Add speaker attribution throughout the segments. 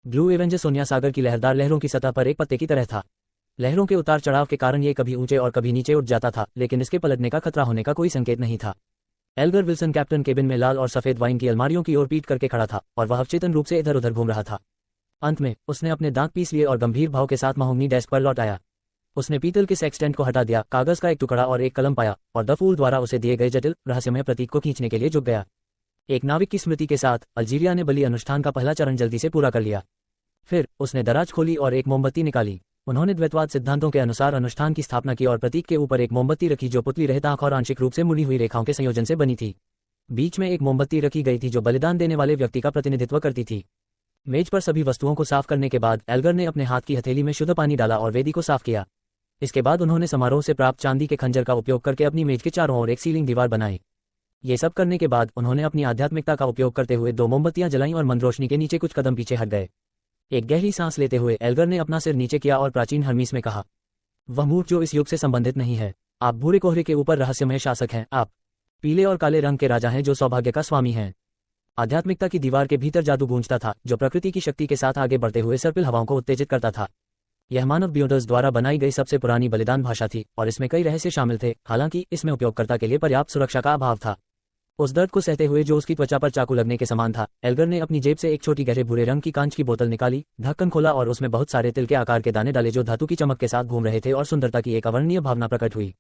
Speaker 1: Blue Avenger Sonia सागर की लहरदार लहरों की सतह पर एक पत्ते की तरह था। लहरों के उतार चढ़ाव के कारण ये कभी ऊंचे और कभी नीचे उठ जाता था, लेकिन इसके पलटने का खतरा होने का कोई संकेत नहीं था। एल्गर विल्सन कैप्टन केबिन में लाल और सफेद वाइन की अलमारियों की ओर पीट करके खड़ा था और वह अवचेतन रूप से इधर उधर घूम रहा था। अंत में उसने अपने दांत पीस लिए और गंभीर भाव के साथ महोगनी डेस्क पर लौट आया। उसने पीतल के सेक्सटेंट को हटा दिया, कागज का एक टुकड़ा और एक कलम पाया और द फूल द्वारा उसे दिए गए जटिल रहस्यमय प्रतीक को खींचने के लिए झुक गया। एक नाविक की स्मृति के साथ अल्जीरिया ने बलि अनुष्ठान का पहला चरण जल्दी से पूरा कर लिया। फिर उसने दराज खोली और एक मोमबत्ती निकाली। उन्होंने द्वैतवाद सिद्धांतों के अनुसार अनुष्ठान की स्थापना की और प्रतीक के ऊपर एक मोमबत्ती रखी जो पुतली रहित आंख और आंशिक रूप से मुड़ी हुई रेखाओं के संयोजन से बनी थी। बीच में एक मोमबत्ती रखी गई थी जो बलिदान देने वाले व्यक्ति का प्रतिनिधित्व करती थी। मेज पर सभी वस्तुओं को साफ करने के बाद एल्गर ने अपने हाथ की हथेली में शुद्ध पानी डाला और वेदी को साफ किया। इसके बाद उन्होंने समारोह से प्राप्त चांदी के खंजर का उपयोग करके अपनी मेज के चारों ओर एक सीलिंग दीवार बनाई। ये सब करने के बाद उन्होंने अपनी आध्यात्मिकता का उपयोग करते हुए 2 मोमबत्तियां जलाईं और मंद रोशनी के नीचे कुछ कदम पीछे हट गए। एक गहरी सांस लेते हुए एल्गर ने अपना सिर नीचे किया और प्राचीन हर्मीस में कहा, वह मूर्ख जो इस युग से संबंधित नहीं है। आप भूरे कोहरे के ऊपर रहस्यमय शासक हैं। आप पीले और काले रंग के राजा हैं जो सौभाग्य का स्वामी हैं। आध्यात्मिकता की दीवार के भीतर जादू गूंजता था जो प्रकृति की शक्ति के साथ आगे बढ़ते हुए सर्पिल हवाओं को उत्तेजित करता था। यह मानव बियोडर्स द्वारा बनाई गई सबसे पुरानी बलिदान भाषा थी और इसमें कई रहस्य शामिल थे, हालांकि इसमें उपयोगकर्ता के लिए पर्याप्त सुरक्षा का अभाव था। उस दर्द को सहते हुए जो उसकी त्वचा पर चाकू लगने के समान था, एल्गर ने अपनी जेब से एक छोटी गहरे भूरे रंग की कांच की बोतल निकाली, ढक्कन खोला और उसमें बहुत सारे तिल के आकार के दाने डाले जो धातु की चमक के साथ घूम रहे थे और सुंदरता की एक अवर्णनीय भावना प्रकट हुई।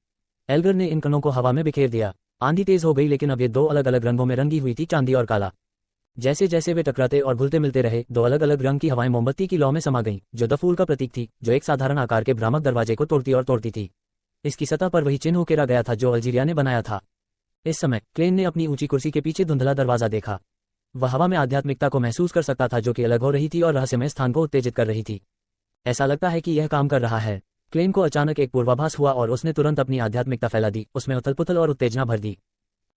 Speaker 1: एल्गर ने इन कणों को हवा में बिखेर दिया। आंधी तेज हो गई, लेकिन अब ये 2 अलग अलग रंगों में रंगी हुई थी, चांदी और काला। जैसे जैसे वे टकराते और घुलते मिलते रहे, 2 अलग अलग रंग की हवाएं मोमबत्ती की लौ में समा गईं, जो द फूल का प्रतीक थी, जो एक साधारण आकार के भ्रामक दरवाजे को तोड़ती और तोड़ती थी। इसकी सतह पर वही चिन्ह उकेरा गया था जो अल्जीरिया ने बनाया था। इस समय क्लेन ने अपनी ऊंची कुर्सी के पीछे धुंधला दरवाजा देखा। वह हवा में आध्यात्मिकता को महसूस कर सकता था जो कि अलग हो रही थी और रहस्यमय स्थान को उत्तेजित कर रही थी। ऐसा लगता है कि यह काम कर रहा है। क्लेन को अचानक एक पूर्वाभास हुआ और उसने तुरंत अपनी आध्यात्मिकता फैला दी, उसमें उथल-पुथल और उत्तेजना भर दी।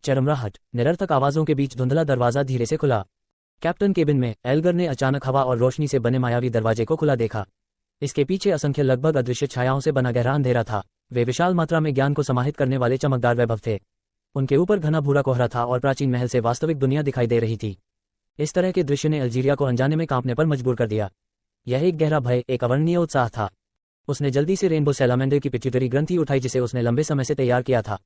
Speaker 1: चरमराहट, निरर्थक आवाजों के बीच धुंधला दरवाजा धीरे से खुला। कैप्टन केबिन में एल्गर ने अचानक हवा और रोशनी से बने मायावी दरवाजे को खुला देखा। इसके पीछे असंख्य लगभग अदृश्य छायाओं से बना गहरा अंधेरा था। वे विशाल मात्रा में ज्ञान को समाहित करने वाले चमकदार वैभव थे। उनके ऊपर घना भूरा कोहरा था और प्राचीन महल से वास्तविक दुनिया दिखाई दे रही थी। इस तरह के दृश्य ने अल्जीरिया को अनजाने में कांपने पर मजबूर कर दिया। यह एक गहरा भय, एक अवर्णनीय उत्साह था। उसने जल्दी से रेनबो सैलामेंडर की पिट्यूटरी ग्रंथि उठाई जिसे उसने लंबे समय से तैयार किया था।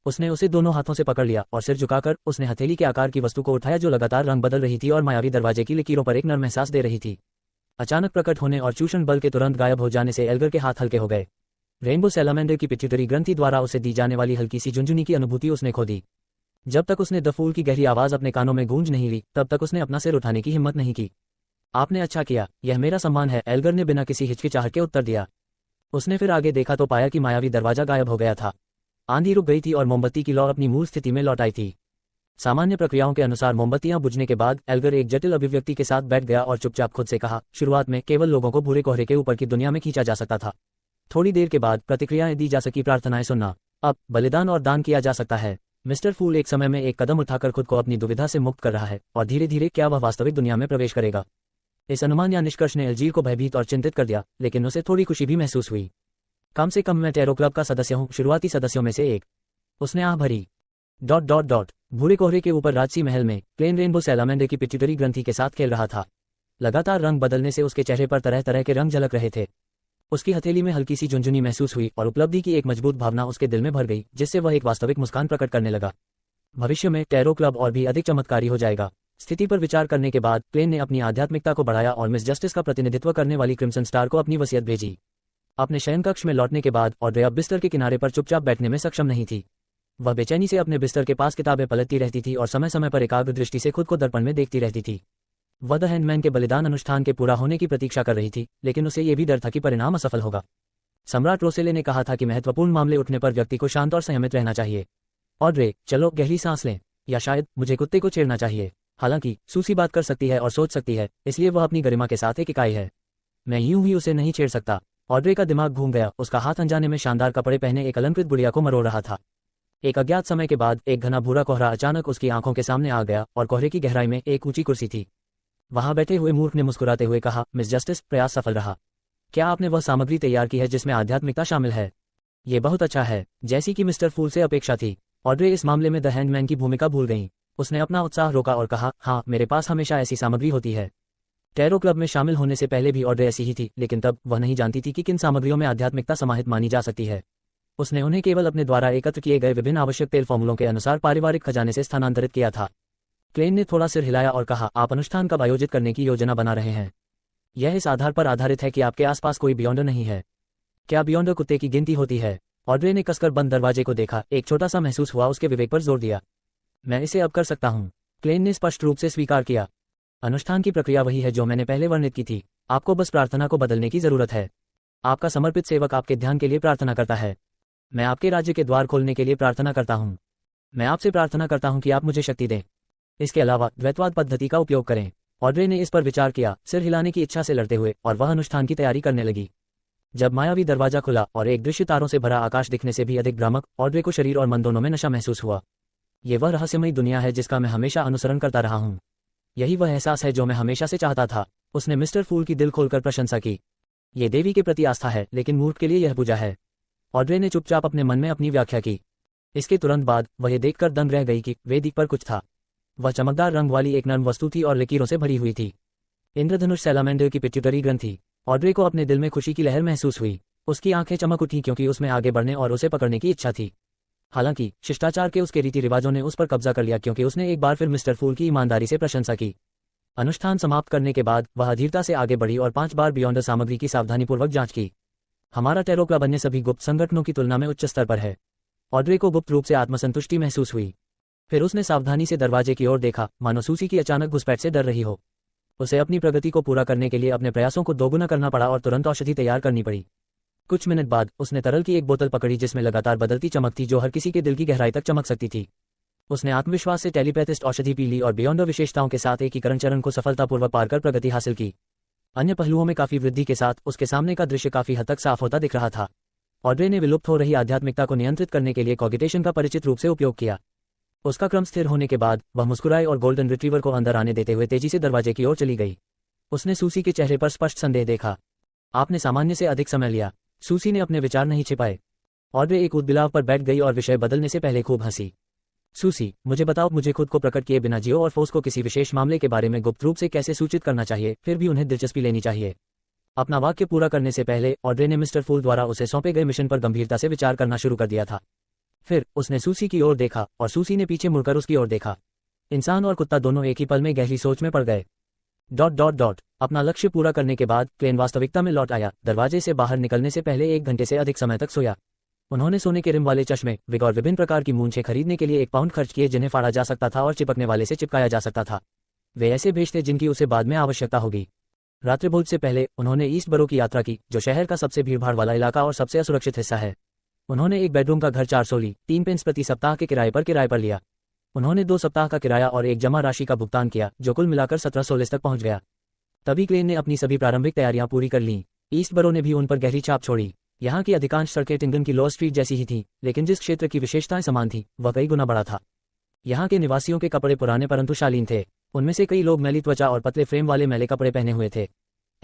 Speaker 1: उसने उसे दोनों हाथों से पकड़ लिया और सिर झुकाकर उसने हथेली के आकार की वस्तु को उठाया जो लगातार रंग बदल रही थी और मायावी दरवाजे की लकीरों पर एक नर्म एहसास दे रही थी। अचानक प्रकट होने और चूषण बल के तुरंत गायब हो जाने से एल्गर के हाथ हल्के हो गए। रेनबो सैलामेंडर की पिट्यूटरी ग्रंथि द्वारा उसे दी जाने वाली हल्की सी झुंझुनी की अनुभूति उसने खो दी। जब तक उसने द फूल की गहरी आवाज अपने कानों में गूंज नहीं ली, तब तक उसने अपना सिर उठाने की हिम्मत नहीं की। आपने अच्छा किया, यह मेरा सम्मान है, एल्गर ने बिना किसी हिचकिचाहट के उत्तर दिया। उसने फिर आगे देखा तो पाया कि मायावी दरवाजा गायब हो गया था। आंधी रुक गई थी और मोमबत्ती की लौ अपनी मूल स्थिति में लौट आई थी। सामान्य प्रक्रियाओं के अनुसार मोमबत्तियां बुझने के बाद एल्गर एक जटिल अभिव्यक्ति के साथ बैठ गया और चुपचाप खुद से कहा, शुरुआत में केवल लोगों को भूरे कोहरे के ऊपर की दुनिया में खींचा जा सकता था। थोड़ी देर के बाद प्रतिक्रियाएं दी जा सकी, प्रार्थनाएं सुनना। अब बलिदान और दान किया जा सकता है। मिस्टर फूल एक समय में एक कदम उठाकर खुद को अपनी दुविधा से मुक्त कर रहा है और धीरे धीरे क्या वह वास्तविक दुनिया में प्रवेश करेगा। इस अनुमान या निष्कर्ष ने अल्जीर को भयभीत और चिंतित कर दिया, लेकिन उसे थोड़ी खुशी भी महसूस हुई। कम से कम मैं टैरो क्लब का सदस्य हूँ, शुरुआती सदस्यों में से एक। उसने आह भरी। ... भूरे कोहरे के ऊपर राजसी महल में क्लेन रेनबो सैलामेंडर की पिट्यूटरी ग्रंथि के साथ खेल रहा था। लगातार रंग बदलने से उसके चेहरे पर तरह तरह के रंग झलक रहे थे। उसकी हथेली में हल्की सी झुंझुनी महसूस हुई और उपलब्धि की एक मजबूत भावना उसके दिल में भर गई, जिससे वह एक वास्तविक मुस्कान प्रकट करने लगा। भविष्य में टैरो क्लब और भी अधिक चमत्कारी हो जाएगा। स्थिति पर विचार करने के बाद क्लेन ने अपनी आध्यात्मिकता को बढ़ाया और मिस जस्टिस का प्रतिनिधित्व करने वाली क्रिम्सन स्टार को अपनी वसीयत भेजी। अपने शयन कक्ष में लौटने के बाद ऑड्रे अब बिस्तर के किनारे पर चुपचाप बैठने में सक्षम नहीं थी। वह बेचैनी से अपने बिस्तर के पास किताबें पलटती रहती थी और समय समय पर एकाग्र दृष्टि से खुद को दर्पण में देखती रहती थी। वह द हैंडमैन के बलिदान अनुष्ठान के पूरा होने की प्रतीक्षा कर रही थी, लेकिन उसे यह भी डर था कि परिणाम असफल होगा। सम्राट रोसेले ने कहा था कि महत्वपूर्ण मामले उठने पर व्यक्ति को शांत और संयमित रहना चाहिए। ऑड्रे, चलो गहरी सांस लें, या शायद मुझे कुत्ते को छेड़ना चाहिए। हालांकि सूसी बात कर सकती है और सोच सकती है, इसलिए वह अपनी गरिमा के साथ एक इकाई है। मैं यूं ही उसे नहीं छेड़ सकता। ऑड्रे का दिमाग घूम गया। उसका हाथ अनजाने में शानदार कपड़े पहने एक अलंकृत बुढ़िया को मरोड़ रहा था। एक अज्ञात समय के बाद एक घना भूरा कोहरा अचानक उसकी आंखों के सामने आ गया और कोहरे की गहराई में एक ऊंची कुर्सी थी। वहां बैठे हुए मूर्ख ने मुस्कुराते हुए कहा, मिस जस्टिस, प्रयास सफल रहा। क्या आपने वह सामग्री तैयार की है जिसमें आध्यात्मिकता शामिल है? ये बहुत अच्छा है, जैसी कि मिस्टर फूल से अपेक्षा थी। ऑड्रे इस मामले में द हैंडमैन की भूमिका भूल गई। उसने अपना उत्साह रोका और कहा, हाँ, मेरे पास हमेशा ऐसी सामग्री होती है। टैरो क्लब में शामिल होने से पहले भी ऑड्रे ऐसी ही थी, लेकिन तब वह नहीं जानती थी कि किन सामग्रियों में आध्यात्मिकता समाहित मानी जा सकती है। उसने उन्हें केवल अपने द्वारा एकत्र किए गए विभिन्न आवश्यक तेल फॉर्मूलों के अनुसार पारिवारिक खजाने से स्थानांतरित किया था। क्लेन ने थोड़ा सिर हिलाया और कहा, आप अनुष्ठान कब आयोजित करने की योजना बना रहे हैं? यह इस आधार पर आधारित है कि आपके आसपास कोई बियॉन्डर नहीं है। क्या बियॉन्डर कुत्ते की गिनती होती है? ऑड्रे ने कसकर बंद दरवाजे को देखा। एक छोटा सा महसूस हुआ उसके विवेक पर जोर दिया। मैं इसे अब कर सकता हूँ। क्लेन ने स्पष्ट रूप से स्वीकार किया। अनुष्ठान की प्रक्रिया वही है जो मैंने पहले वर्णित की थी। आपको बस प्रार्थना को बदलने की जरूरत है। आपका समर्पित सेवक आपके ध्यान के लिए प्रार्थना करता है। मैं आपके राज्य के द्वार खोलने के लिए प्रार्थना करता हूँ। मैं आपसे प्रार्थना करता हूँ कि आप मुझे शक्ति दें। इसके अलावा द्वैतवाद पद्धति का उपयोग करें। ऑड्रे ने इस पर विचार किया, सिर हिलाने की इच्छा से लड़ते हुए, और वह अनुष्ठान की तैयारी करने लगी। जब मायावी दरवाजा खुला और एक दृश्य तारों से भरा आकाश दिखने से भी अधिक भ्रामक, ऑड्रे को शरीर और मन दोनों में नशा महसूस हुआ। ये वह रहस्यमयी दुनिया है जिसका मैं हमेशा अनुसरण करता रहा हूँ। यही वह एहसास है जो मैं हमेशा से चाहता था। उसने मिस्टर फूल की दिल खोलकर प्रशंसा की। ये देवी के प्रति आस्था है, लेकिन मूर्ख के लिए यह पूजा है। ऑड्रे ने चुपचाप अपने मन में अपनी व्याख्या की। इसके तुरंत बाद वह ये देखकर दंग रह गई कि वेदिक पर कुछ था। वह चमकदार रंग वाली एक नर्म वस्तु थी और लकीरों से भरी हुई थी। इंद्रधनुष सैलामेंडर की पिट्यूटरी ग्रंथ थी। ऑड्रे को अपने दिल में खुशी की लहर महसूस हुई। उसकी आंखें चमक उठी क्योंकि उसमें आगे बढ़ने और उसे पकड़ने की इच्छा थी। हालांकि शिष्टाचार के उसके रीति रिवाजों ने उस पर कब्जा कर लिया क्योंकि उसने एक बार फिर मिस्टर फूल की ईमानदारी से प्रशंसा की। अनुष्ठान समाप्त करने के बाद वह अधीरता से आगे बढ़ी और 5 बार बियॉन्डर सामग्री की सावधानीपूर्वक जांच की। हमारा टैरो क्लब अन्य सभी गुप्त संगठनों की तुलना में उच्च स्तर पर है। ऑड्रे को गुप्त रूप से आत्मसंतुष्टि महसूस हुई। फिर उसने सावधानी से दरवाजे की ओर देखा, मानो सूसी की अचानक घुसपैठ से डर रही हो। उसे अपनी प्रगति को पूरा करने के लिए अपने प्रयासों को दोगुना करना पड़ा और तुरंत औषधि तैयार करनी पड़ी। कुछ मिनट बाद उसने तरल की एक बोतल पकड़ी जिसमें लगातार बदलती चमक थी जो हर किसी के दिल की गहराई तक चमक सकती थी। उसने आत्मविश्वास से टेलीपैथिस्ट औषधि पी ली और बियॉन्डर विशेषताओं के साथ एकीकरण चरण को सफलतापूर्वक पार कर प्रगति हासिल की। अन्य पहलुओं में काफी वृद्धि के साथ उसके सामने का दृश्य काफी हद तक साफ होता दिख रहा था। ऑड्रे ने विलुप्त हो रही आध्यात्मिकता को नियंत्रित करने के लिए कॉगिटेशन का परिचित रूप से उपयोग किया। उसका क्रम स्थिर होने के बाद वह मुस्कुराए और गोल्डन रिट्रीवर को अंदर आने देते हुए तेजी से दरवाजे की ओर चली गई। उसने सूसी के चेहरे पर स्पष्ट संदेह देखा। आपने सामान्य से अधिक समय लिया। सूसी ने अपने विचार नहीं छिपाए। ऑड्रे एक उदबिलाव पर बैठ गई और विषय बदलने से पहले खूब हंसी। सूसी, मुझे बताओ, मुझे खुद को प्रकट किए बिना जियो और फोर्स को किसी विशेष मामले के बारे में गुप्त रूप से कैसे सूचित करना चाहिए, फिर भी उन्हें दिलचस्पी लेनी चाहिए। अपना वाक्य पूरा करने से पहले ऑड्रे ने मिस्टर फूल द्वारा उसे सौंपे गए मिशन पर गंभीरता से विचार करना शुरू कर दिया था। फिर उसने सूसी की ओर देखा और सूसी ने पीछे मुड़कर उसकी ओर देखा। इंसान और कुत्ता दोनों एक ही पल में गहरी सोच में पड़ गए। ... अपना लक्ष्य पूरा करने के बाद क्लेन वास्तविकता में लौट आया। दरवाजे से बाहर निकलने से पहले 1 घंटे से अधिक समय तक सोया। उन्होंने सोने के रिम वाले चश्मे, विग और विभिन्न प्रकार की मूंछें खरीदने के लिए 1 पाउंड खर्च किए जिन्हें फाड़ा जा सकता था और चिपकने वाले से चिपकाया जा सकता था। वे ऐसे भेज थे जिनकी उसे बाद में आवश्यकता होगी। रात्रिभोज से पहले उन्होंने ईस्ट बरो की यात्रा की, जो शहर का सबसे भीड़भाड़ वाला इलाका और सबसे असुरक्षित हिस्सा है। उन्होंने एक बेडरूम का घर 400 ली, 3 पेंस प्रति सप्ताह के किराए पर लिया। उन्होंने 2 सप्ताह का किराया और एक जमा राशि का भुगतान किया, जो कुल मिलाकर 1700 तक पहुंच गया। तभी क्लेन ने अपनी सभी प्रारंभिक तैयारियां पूरी कर लीं। ईस्ट बरो ने भी उन पर गहरी छाप छोड़ी। यहाँ की अधिकांश सड़कें टिंगन की लॉ स्ट्रीट जैसी ही थीं, लेकिन जिस क्षेत्र की विशेषताएं समान थीं, वह कई गुना बड़ा था। यहाँ के निवासियों के कपड़े पुराने परंतु शालीन थे। उनमें से कई लोग मैली त्वचा और पतले फ्रेम वाले मैले कपड़े पहने हुए थे।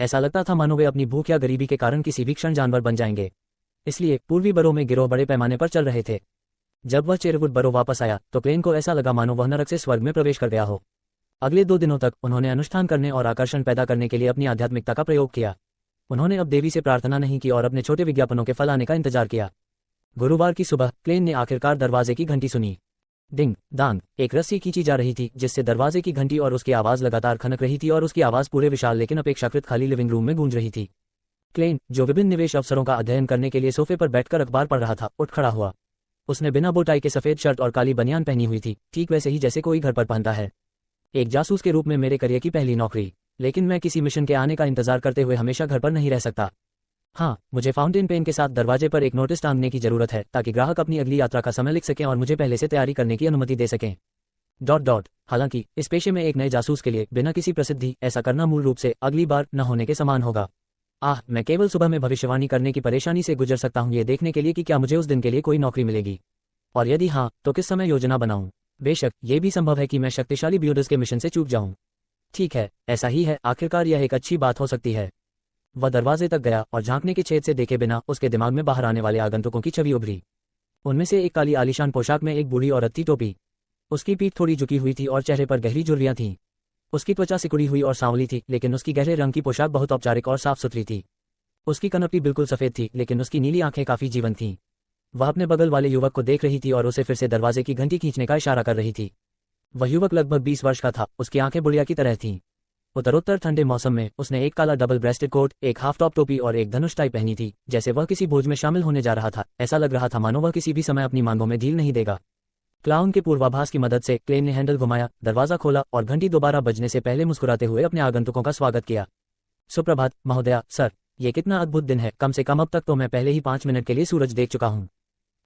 Speaker 1: ऐसा लगता था मानो वे अपनी भूख या गरीबी के कारण किसी भी क्षण जानवर बन जाएंगे। इसलिए पूर्वी बरो में गिरोह बड़े पैमाने पर चल रहे थे। जब वह चेरवुड बरो वापस आया तो क्लेन को ऐसा लगा मानो वह नरक से स्वर्ग में प्रवेश कर गया हो। अगले 2 दिनों तक उन्होंने अनुष्ठान करने और आकर्षण पैदा करने के लिए अपनी आध्यात्मिकता का प्रयोग किया। उन्होंने अब देवी से प्रार्थना नहीं की और अपने छोटे विज्ञापनों के फल आने का इंतजार किया। गुरुवार की सुबह क्लेन ने आखिरकार दरवाजे की घंटी सुनी। डिंग दांग, एक रस्सी खींची जा रही थी जिससे दरवाजे की घंटी और उसकी आवाज लगातार खनक रही थी और उसकी आवाज पूरे विशाल लेकिन अपेक्षाकृत खाली लिविंग रूम में गूंज रही थी। क्लेन, जो विभिन्न निवेश अवसरों का अध्ययन करने के लिए सोफे पर बैठकर अखबार पढ़ रहा था, उठ खड़ा हुआ। उसने बिना बोटाई के सफेद शर्ट और काली बनियान पहनी हुई थी, ठीक वैसे ही जैसे कोई घर पर पहनता है। एक जासूस के रूप में मेरे करियर की पहली नौकरी, लेकिन मैं किसी मिशन के आने का इंतजार करते हुए हमेशा घर पर नहीं रह सकता। हाँ, मुझे फाउंटेन पेन के साथ दरवाजे पर एक नोटिस टांगने की जरूरत है ताकि ग्राहक अपनी अगली यात्रा का समय लिख सकें और मुझे पहले से तैयारी करने की अनुमति दे सकें। ... हालांकि इस पेशे में एक नए जासूस के लिए बिना किसी प्रसिद्धि ऐसा करना मूल रूप से अगली बार न होने के समान होगा। मैं केवल सुबह में भविष्यवाणी करने की परेशानी से गुजर सकता हूँ ये देखने के लिए कि क्या मुझे उस दिन के लिए कोई नौकरी मिलेगी, और यदि हाँ तो किस समय योजना बनाऊं। बेशक ये भी संभव है कि मैं शक्तिशाली ब्यूडर्स के मिशन से चूक जाऊं। ठीक है, ऐसा ही है, आखिरकार यह एक अच्छी बात हो सकती है। वह दरवाजे तक गया और झांकने के छेद से देखे बिना उसके दिमाग में बाहर आने वाले आगंतुकों की छवि उभरी। उनमें से एक काली आलीशान पोशाक में एक बूढ़ी औरत थी। टोपी, उसकी पीठ थोड़ी झुकी हुई थी और चेहरे पर गहरी झुर्रियां थीं। उसकी त्वचा सिकुड़ी हुई और सांवली थी, लेकिन उसकी गहरे रंग की पोशाक बहुत औपचारिक और साफ सुथरी थी। उसकी कनपटी बिल्कुल सफेद थी, लेकिन उसकी नीली आंखें काफी जीवंत थीं। वह अपने बगल वाले युवक को देख रही थी और उसे फिर से दरवाजे की घंटी खींचने का इशारा कर रही थी। वह युवक लगभग 20 वर्ष का था, उसकी आंखें बुढ़िया की तरह थीं। उत्तरोत्तर ठंडे मौसम में उसने एक काला डबल ब्रेस्टेड कोट, एक हाफ टॉप टोपी और एक धनुष टाई पहनी थी, जैसे वह किसी भोज में शामिल होने जा रहा था। ऐसा लग रहा था मानो वह किसी भी समय अपनी मांगों में ढील नहीं देगा। क्लाउन के पूर्वाभास की मदद से क्लेन ने हैंडल घुमाया, दरवाजा खोला और घंटी दोबारा बजने से पहले मुस्कुराते हुए अपने आगंतुकों का स्वागत किया। सुप्रभात महोदया, सर। ये कितना अद्भुत दिन है, कम से कम अब तक तो मैं पहले ही 5 मिनट के लिए सूरज देख चुका हूँ।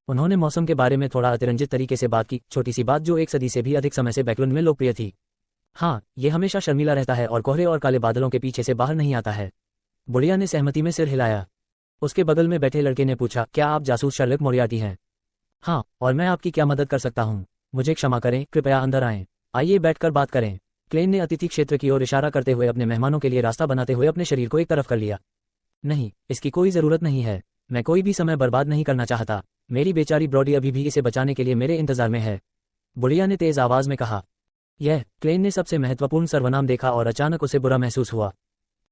Speaker 1: उन्होंने मौसम के बारे में थोड़ा अतिरंजित तरीके से बात की, छोटी सी बात जो एक सदी से भी अधिक समय से बैकलैंड में लोकप्रिय थी। हाँ, ये हमेशा शर्मीला रहता है और कोहरे और काले बादलों के पीछे से बाहर नहीं आता है। बुढ़िया ने सहमति में सिर हिलाया। उसके बगल में बैठे लड़के ने पूछा, क्या आप जासूस शर्लक मोरियार्टी हैं? हाँ, और मैं आपकी क्या मदद कर सकता हूँ? मुझे क्षमा करें, कृपया अंदर आएं। आइए बैठकर बात करें। क्लेन ने अतिथि क्षेत्र की ओर इशारा करते हुए अपने मेहमानों के लिए रास्ता बनाते हुए अपने शरीर को एक तरफ कर लिया। नहीं, इसकी कोई जरूरत नहीं है। मैं कोई भी समय बर्बाद नहीं करना चाहता। मेरी बेचारी ब्रॉडी अभी भी इसे बचाने के लिए मेरे इंतजार में है, बुढ़िया ने तेज आवाज में कहा। यह क्लेन ने सबसे महत्वपूर्ण सर्वनाम देखा और अचानक उसे बुरा महसूस हुआ।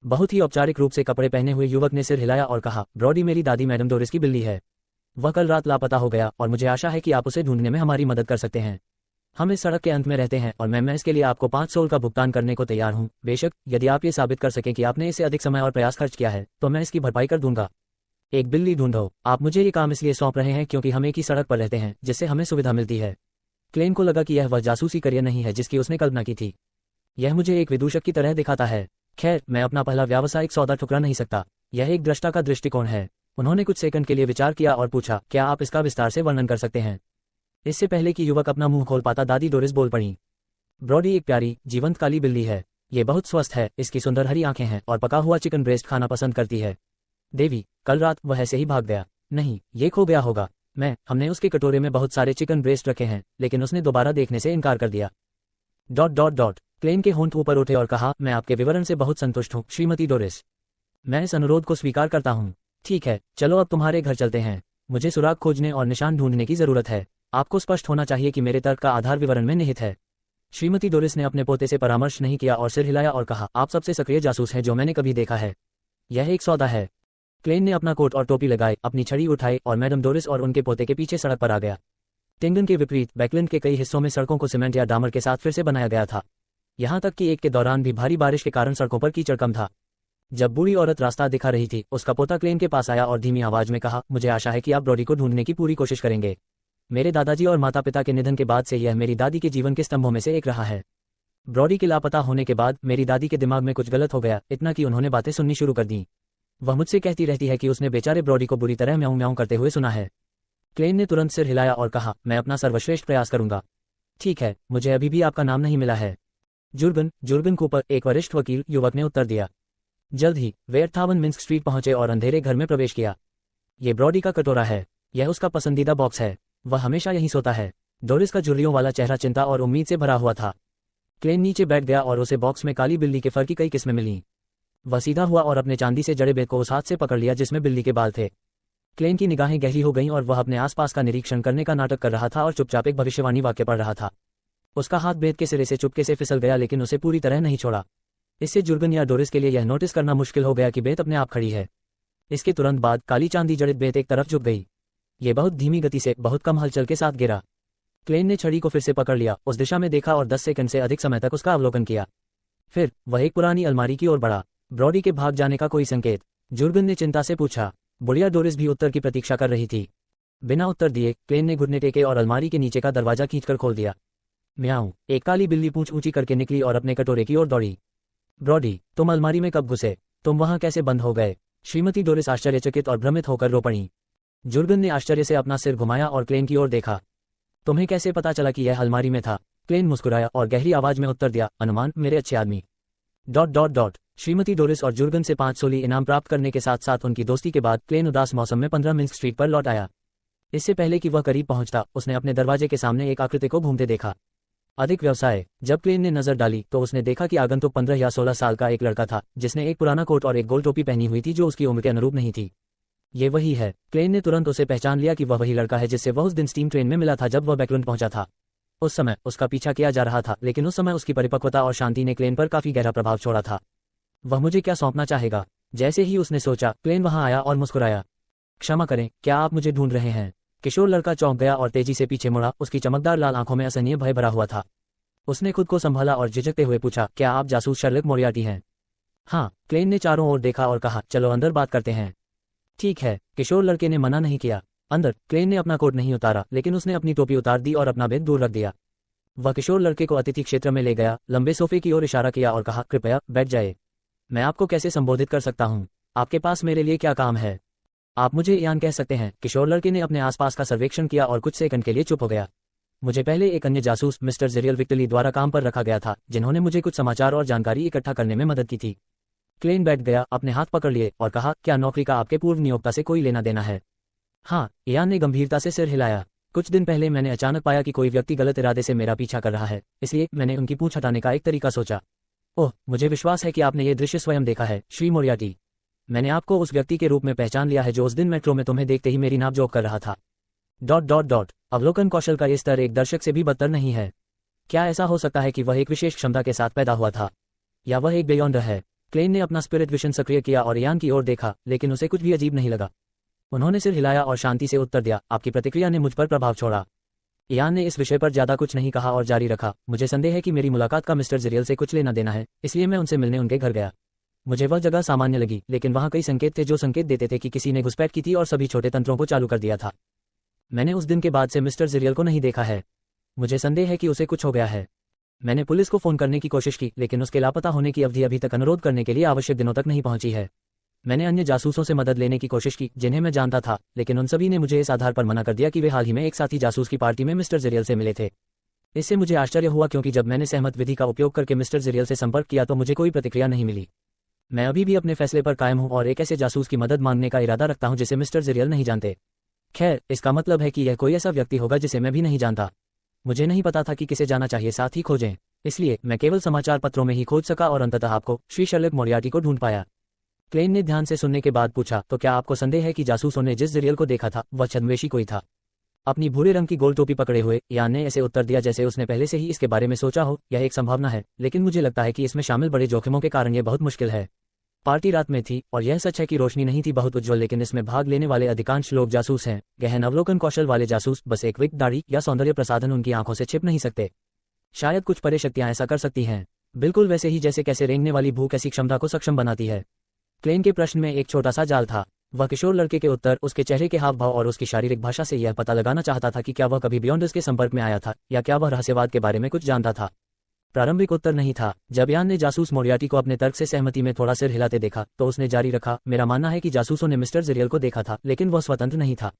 Speaker 1: बहुत ही औपचारिक रूप से कपड़े पहने हुए युवक ने सिर हिलाया और कहा, ब्रॉडी मेरी दादी मैडम डोरिस की बिल्ली है। वह कल रात लापता हो गया और मुझे आशा है कि आप उसे ढूंढने में हमारी मदद कर सकते हैं। हम इस सड़क के अंत में रहते हैं और मैं इसके लिए आपको 5 सोल का भुगतान करने को तैयार हूं। बेशक, यदि आप ये साबित कर सकें कि आपने इसे अधिक समय और प्रयास खर्च किया है, तो मैं इसकी भरपाई कर दूंगा। एक बिल्ली ढूंढो। आप मुझे ये काम इसलिए सौंप रहे हैं क्योंकि हम एक ही सड़क पर रहते हैं, जिससे हमें सुविधा मिलती है। क्लेन को लगा कि यह वह जासूसी करियर नहीं है जिसकी उसने कल्पना की थी। यह मुझे एक विदूषक की तरह दिखाता है। खैर, मैं अपना पहला व्यावसायिक सौदा ठुकरा नहीं सकता। यह एक दृष्टा का दृष्टिकोण है। उन्होंने कुछ सेकंड के लिए विचार किया और पूछा, क्या आप इसका विस्तार से वर्णन कर सकते हैं? इससे पहले कि युवक अपना मुंह खोल पाता, दादी डोरिस बोल पड़ी। ब्रॉडी एक प्यारी, जीवंत काली बिल्ली है। ये बहुत स्वस्थ है, इसकी सुंदर हरी आंखें हैं और पका हुआ चिकन ब्रेस्ट खाना पसंद करती है। देवी, कल रात वह ऐसे ही भाग गया। नहीं, ये खो गया होगा। हमने उसके कटोरे में बहुत सारे चिकन ब्रेस्ट रखे हैं, लेकिन उसने दोबारा देखने से इनकार कर दिया। ... क्लेन के होंठ ऊपर उठे और कहा, मैं आपके विवरण से बहुत संतुष्ट हूँ श्रीमती डोरिस। मैं इस अनुरोध को स्वीकार करता हूँ। ठीक है, चलो अब तुम्हारे घर चलते हैं। मुझे सुराग खोजने और निशान ढूंढने की जरूरत है। आपको स्पष्ट होना चाहिए कि मेरे तर्क का आधार विवरण में निहित है। श्रीमती डोरिस ने अपने पोते से परामर्श नहीं किया और सिर हिलाया और कहा, आप सबसे सक्रिय जासूस हैं जो मैंने कभी देखा है। यह एक सौदा है। क्लेन ने अपना कोट और टोपी लगाई, अपनी छड़ी उठाई और मैडम डोरिस और उनके पोते के पीछे सड़क पर आ गया। टिंगन के विपरीत बैकलैंड के कई हिस्सों में सड़कों को सीमेंट या डामर के साथ फिर से बनाया गया था। यहाँ तक कि एक के दौरान भी भारी बारिश के कारण सड़कों पर कीचड़ कम था। जब बूढ़ी औरत रास्ता दिखा रही थी, उसका पोता क्लेन के पास आया और धीमी आवाज में कहा, मुझे आशा है कि आप ब्रॉडी को ढूंढने की पूरी कोशिश करेंगे। मेरे दादाजी और माता पिता के निधन के बाद से यह मेरी दादी के जीवन के स्तंभों में से एक रहा है। ब्रॉडी के लापता होने के बाद मेरी दादी के दिमाग में कुछ गलत हो गया, इतना कि उन्होंने बातें सुननी शुरू कर दी। वह मुझसे कहती रहती है कि उसने बेचारे ब्रॉडी को बुरी तरह म्याऊं म्याऊं करते हुए सुना है। क्लेन ने तुरंत सिर हिलाया और कहा, मैं अपना सर्वश्रेष्ठ प्रयास करूंगा। ठीक है, मुझे अभी भी आपका नाम नहीं मिला है। जुर्गन कूपर, एक वरिष्ठ वकील, युवक ने उत्तर दिया। जल्द ही वे 58 मिन्स्क स्ट्रीट पहुंचे और अंधेरे घर में प्रवेश किया। ये ब्रॉडी का कटोरा है। यह उसका पसंदीदा बॉक्स है। वह हमेशा यहीं सोता है। डोरिस का झुर्रियों वाला चेहरा चिंता और उम्मीद से भरा हुआ था। क्लेन नीचे बैठ गया और उसे बॉक्स में काली बिल्ली के फर की कई किस्में मिलीं। वह सीधा हुआ और अपने चांदी से जड़े बेत को उस हाथ से पकड़ लिया जिसमें बिल्ली के बाल थे। क्लेन की निगाहें गहरी हो गईं और वह अपने आसपास का निरीक्षण करने का नाटक कर रहा था और चुपचाप एक भविष्यवाणी वाक्य पढ़ रहा था। उसका हाथ बेत के सिरे से चुपके से फिसल गया, लेकिन उसे पूरी तरह नहीं छोड़ा। इससे जुर्गन या डोरिस के लिए यह नोटिस करना मुश्किल हो गया कि बेत अपने आप खड़ी है। इसके तुरंत बाद काली चांदी जड़ित बेत एक तरफ झुक गई। ये बहुत धीमी गति से, बहुत कम हलचल के साथ गिरा। क्लेन ने छड़ी को फिर से पकड़ लिया, उस दिशा में देखा और 10 सेकंड से अधिक समय तक उसका अवलोकन किया। फिर वह एक पुरानी अलमारी की ओर बढ़ा। ब्रॉडी के भाग जाने का कोई संकेत? जुर्गन ने चिंता से पूछा। बुढ़िया डोरिस भी उत्तर की प्रतीक्षा कर रही थी। बिना उत्तर दिए क्लेन ने घुटने टेके और अलमारी के नीचे का दरवाजा खींचकर खोल दिया। म्याऊं, एक काली बिल्ली पूंछ ऊंची करके निकली और अपने कटोरे की ओर दौड़ी। ब्रॉडी, तुम अलमारी में कब घुसे? तुम वहां कैसे बंद हो गए? श्रीमती डोरिस आश्चर्यचकित और भ्रमित होकर रो पड़ी। जुर्गन ने आश्चर्य से अपना सिर घुमाया और क्लेन की ओर देखा। तुम्हें कैसे पता चला कि यह अलमारी में था? क्लेन मुस्कुराया और गहरी आवाज में उत्तर दिया, अनुमान, मेरे अच्छे आदमी। ... श्रीमती डोरिस और जुर्गन से 5 सोली इनाम प्राप्त करने के साथ साथ उनकी दोस्ती के बाद क्लेन उदास मौसम में 15 मिन्स्क स्ट्रीट पर लौट आया। इससे पहले कि वह करीब पहुंचता, उसने अपने दरवाजे के सामने एक आकृति को घूमते देखा। अधिक व्यवसाय। जब क्लेन ने नजर डाली तो उसने देखा कि आगंतुक 15 या 16 साल का एक लड़का था, जिसने एक पुराना कोट और एक गोल टोपी पहनी हुई थी जो उसकी उम्र के अनुरूप नहीं थी। ये वही है। क्लेन ने तुरंत उसे पहचान लिया कि वह वही लड़का है जिससे वह उस दिन स्टीम ट्रेन में मिला था जब वह बैकलैंड पहुंचा था। उस समय उसका पीछा किया जा रहा था, लेकिन उस समय उसकी परिपक्वता और शांति ने क्लेन पर काफी गहरा प्रभाव छोड़ा था। वह मुझे क्या सौंपना चाहेगा? जैसे ही उसने सोचा, क्लेन वहां आया और मुस्कुराया। क्षमा करें, क्या आप मुझे ढूंढ रहे हैं? किशोर लड़का चौंक गया और तेजी से पीछे मुड़ा। उसकी चमकदार लाल आंखों में असहनीय भय भरा हुआ था। उसने खुद को संभाला और झिझकते हुए पूछा, क्या आप जासूस शर्लक मोरियार्टी हैं? हाँ। क्लेन ने चारों ओर देखा और कहा, चलो अंदर बात करते हैं। ठीक है, किशोर लड़के ने मना नहीं किया। अंदर। क्लेन ने अपना कोट नहीं उतारा, लेकिन उसने अपनी टोपी उतार दी और अपना बैग दूर रख दिया। वह किशोर लड़के को अतिथि क्षेत्र में ले गया, लंबे सोफे की ओर इशारा किया और कहा, कृपया बैठ जाए। मैं आपको कैसे संबोधित कर सकता हूँ? आपके पास मेरे लिए क्या काम है? आप मुझे इयान कह सकते हैं। किशोर लड़के ने अपने आसपास का सर्वेक्षण किया और कुछ सेकंड के लिए चुप हो गया। मुझे पहले एक अन्य जासूस मिस्टर जेरियल विक्टली द्वारा काम पर रखा गया था, जिन्होंने मुझे कुछ समाचार और जानकारी इकट्ठा करने में मदद की थी। क्लेन बैठ गया, अपने हाथ पकड़ लिए और कहा, क्या नौकरी का आपके पूर्व नियोक्ता से कोई लेना देना है? हाँ। इयान ने गंभीरता से सिर हिलाया। कुछ दिन पहले मैंने अचानक पाया कि कोई व्यक्ति गलत इरादे से मेरा पीछा कर रहा है, इसलिए मैंने उनकी पूंछ हटाने का एक तरीका सोचा। ओह, मुझे विश्वास है कि आपने ये दृश्य स्वयं देखा है, श्री मोरियार्टी। मैंने आपको उस व्यक्ति के रूप में पहचान लिया है जो उस दिन मेट्रो में तुम्हें देखते ही मेरी नाप जोक कर रहा था। ... अवलोकन कौशल का ये स्तर एक दर्शक से भी बदतर नहीं है। क्या ऐसा हो सकता है कि वह एक विशेष क्षमता के साथ पैदा हुआ था, या वह एक बियॉन्डर है? क्लेन ने अपना स्पिरिट विजन सक्रिय किया और इयान की ओर देखा, लेकिन उसे कुछ भी अजीब नहीं लगा। उन्होंने सिर हिलाया और शांति से उत्तर दिया, आपकी प्रतिक्रिया ने मुझ पर प्रभाव छोड़ा। इयान ने इस विषय पर ज्यादा कुछ नहीं कहा और जारी रखा, मुझे संदेह है कि मेरी मुलाकात का मिस्टर जेरियल से कुछ लेना देना है, इसलिए मैं उनसे मिलने उनके घर गया। मुझे वह जगह सामान्य लगी, लेकिन वहां कई संकेत थे जो संकेत देते थे कि किसी ने घुसपैठ की थी और सभी छोटे तंत्रों को चालू कर दिया था। मैंने उस दिन के बाद से मिस्टर जेरियल को नहीं देखा है। मुझे संदेह है कि उसे कुछ हो गया है। मैंने पुलिस को फोन करने की कोशिश की, लेकिन उसके लापता होने की अवधि अभी तक अनुरोध करने के लिए आवश्यक दिनों तक नहीं पहुंची है। मैंने अन्य जासूसों से मदद लेने की कोशिश की जिन्हें मैं जानता था, लेकिन उन सभी ने मुझे इस आधार पर मना कर दिया कि वे हाल ही में एक साथी जासूस की पार्टी में मिस्टर जेरियल से मिले थे। इससे मुझे आश्चर्य हुआ, क्योंकि जब मैंने सहमत विधि का उपयोग करके मिस्टर जेरियल से संपर्क किया तो मुझे कोई प्रतिक्रिया नहीं मिली। मैं अभी भी अपने फैसले पर कायम हूं और एक ऐसे जासूस की मदद मांगने का इरादा रखता हूं जिसे मिस्टर जेरियल नहीं जानते। खैर, इसका मतलब है कि यह कोई ऐसा व्यक्ति होगा जिसे मैं भी नहीं जानता। मुझे नहीं पता था कि किसे जाना चाहिए, साथ ही खोजें, इसलिए मैं केवल समाचार पत्रों में ही खोज सका और अंततः आपको, श्री शर्लक मोरियार्टी को ढूंढ पाया। क्लेन ने ध्यान से सुनने के बाद पूछा, तो क्या आपको संदेह है कि जासूसों ने जिस जेरियल को देखा था वह छद्मवेशी कोई था? अपनी भूरे रंग की गोल टोपी पकड़े हुए इयान ने ऐसे उत्तर दिया जैसे उसने पहले से ही इसके बारे में सोचा हो। यह एक संभावना है, लेकिन मुझे लगता है कि इसमें शामिल बड़े जोखिमों के कारण यह बहुत मुश्किल है। पार्टी रात में थी और यह सच है कि रोशनी नहीं थी बहुत उज्ज्वल, लेकिन इसमें भाग लेने वाले अधिकांश लोग जासूस हैं, गहन अवलोकन कौशल वाले जासूस। बस एक विग दाढ़ी या सौंदर्य प्रसाधन उनकी आंखों से छिप नहीं सकते। शायद कुछ परे शक्तियां ऐसा कर सकती हैं, बिल्कुल वैसे ही जैसे कैसे रेंगने वाली भूख ऐसी क्षमता को सक्षम बनाती है। क्लेन के प्रश्न में एक छोटा सा जाल था। वह किशोर लड़के के उत्तर, उसके चेहरे के हाव भाव और उसकी शारीरिक भाषा से यह पता लगाना चाहता था कि क्या वह कभी बियॉन्डर्स के संपर्क में आया था, या क्या वह रहस्यवाद के बारे में कुछ जानता था। प्रारंभिक उत्तर नहीं था। जब इयान ने जासूस मोरियार्टी को अपने तर्क से सहमति में थोड़ा सिर हिलाते देखा तो उसने जारी रखा, मेरा मानना है कि जासूसों ने मिस्टर जेरियल को देखा था, लेकिन वह स्वतंत्र नहीं था।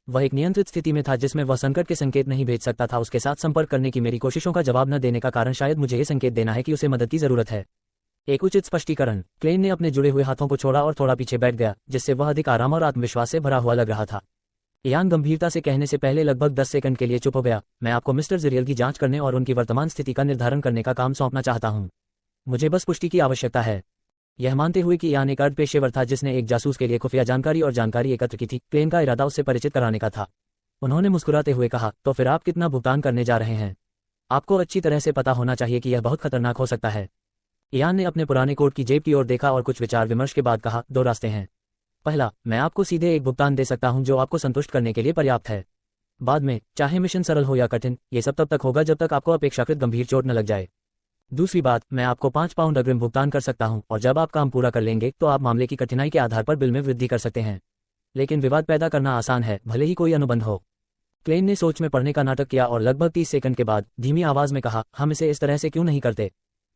Speaker 1: वह एक नियंत्रित स्थिति में था जिसमें वह संकट के संकेत नहीं भेज सकता था। उसके साथ संपर्क करने की मेरी कोशिशों का जवाब न देने का कारण शायद मुझे ये संकेत देना है कि उसे मदद की जरूरत है। एक उचित स्पष्टीकरण। क्लेन ने अपने जुड़े हुए हाथों को छोड़ा और थोड़ा पीछे बैठ गया, जिससे वह अधिक आराम और आत्मविश्वास से भरा हुआ लग रहा था। इयान गंभीरता से कहने से पहले लगभग 10 सेकंड के लिए चुप हो गया। मैं आपको मिस्टर जेरियल की जांच करने और उनकी वर्तमान स्थिति का निर्धारण करने का काम सौंपना चाहता हूं। मुझे बस पुष्टि की आवश्यकता है। यह मानते हुए कि इयान एक अर्ध पेशेवर था जिसने एक जासूस के लिए खुफिया जानकारी और जानकारी एकत्र की थी, क्लेन का इरादा उससे परिचित कराने का था। उन्होंने मुस्कुराते हुए कहा, तो फिर आप कितना भुगतान करने जा रहे हैं? आपको अच्छी तरह से पता होना चाहिए कि यह बहुत खतरनाक हो सकता है। इयान ने अपने पुराने कोट की जेब की ओर देखा और कुछ विचार विमर्श के बाद कहा, 2 रास्ते हैं। पहला, मैं आपको सीधे एक भुगतान दे सकता हूं जो आपको संतुष्ट करने के लिए पर्याप्त है। बाद में, चाहे मिशन सरल हो या कठिन, ये सब तब तक होगा जब तक आपको अपेक्षाकृत गंभीर चोट न लग जाए। दूसरी बात, मैं आपको 5 पाउंड अग्रिम भुगतान कर सकता हूं और जब आप काम पूरा कर लेंगे तो आप मामले की कठिनाई के आधार पर बिल में वृद्धि कर सकते हैं। लेकिन विवाद पैदा करना आसान है, भले ही कोई अनुबंध हो। क्लेन ने सोच में पड़ने का नाटक किया और लगभग 30 सेकंड के बाद धीमी आवाज में कहा, हम इसे इस तरह से क्यों नहीं करते?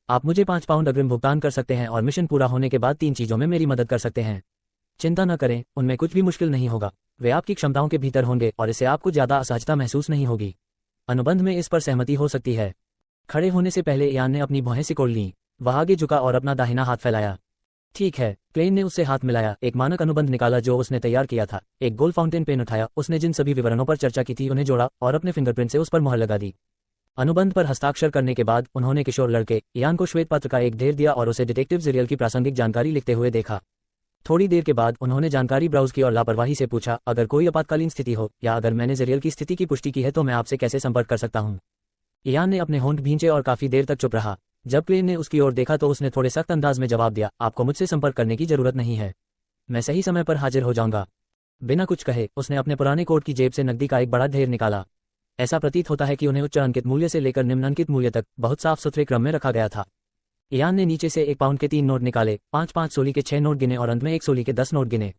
Speaker 1: आप मुझे 5 पाउंड अग्रिम भुगतान कर सकते हैं और मिशन पूरा होने के बाद 3 चीजों में मेरी मदद कर सकते हैं। चिंता न करें, उनमें कुछ भी मुश्किल नहीं होगा। वे आपकी क्षमताओं के भीतर होंगे और इससे आपको ज्यादा असहजता महसूस नहीं होगी। अनुबंध में इस पर सहमति हो सकती है। खड़े होने से पहले इयान ने अपनी भौहें सिकोड़ लीं। वह आगे झुका और अपना दाहिना हाथ फैलाया। ठीक है। क्लेन ने उससे हाथ मिलाया, एक मानक अनुबंध निकाला जो उसने तैयार किया था। एक गोल फाउंटेन पेन उठाया, उसने जिन सभी विवरणों पर चर्चा की थी उन्हें जोड़ा और अपने फिंगरप्रिंट से उस पर मुहर लगा दी। अनुबंध पर हस्ताक्षर करने के बाद उन्होंने किशोर लड़के इयान को श्वेत पत्र का एक ढेर दिया और उसे डिटेक्टिव जेरियल की प्रासंगिक जानकारी लिखते हुए देखा। थोड़ी देर के बाद उन्होंने जानकारी ब्राउज की और लापरवाही से पूछा, अगर कोई आपातकालीन स्थिति हो या अगर मैंने जेरियल की स्थिति की पुष्टि की है तो मैं आपसे कैसे संपर्क कर सकता हूं? इयान ने अपने होंठ भींचे और काफी देर तक चुप रहा। जब क्लेन ने उसकी ओर देखा तो उसने थोड़े सख्त अंदाज में जवाब दिया, आपको मुझसे संपर्क करने की जरूरत नहीं है, मैं सही समय पर हाजिर हो जाऊंगा। बिना कुछ कहे उसने अपने पुराने कोट की जेब से नकदी का एक बड़ा ढेर निकाला। ऐसा प्रतीत होता है कि उन्हें उच्च अंकित मूल्य से लेकर निम्न अंकित मूल्य तक बहुत साफ सुथरे क्रम में रखा गया था। इयान ने नीचे से 1 पाउंड के 3 नोट निकाले, 5-5 सोली के 6 नोट गिने और अंत में 1 सोली के 10 नोट गिने।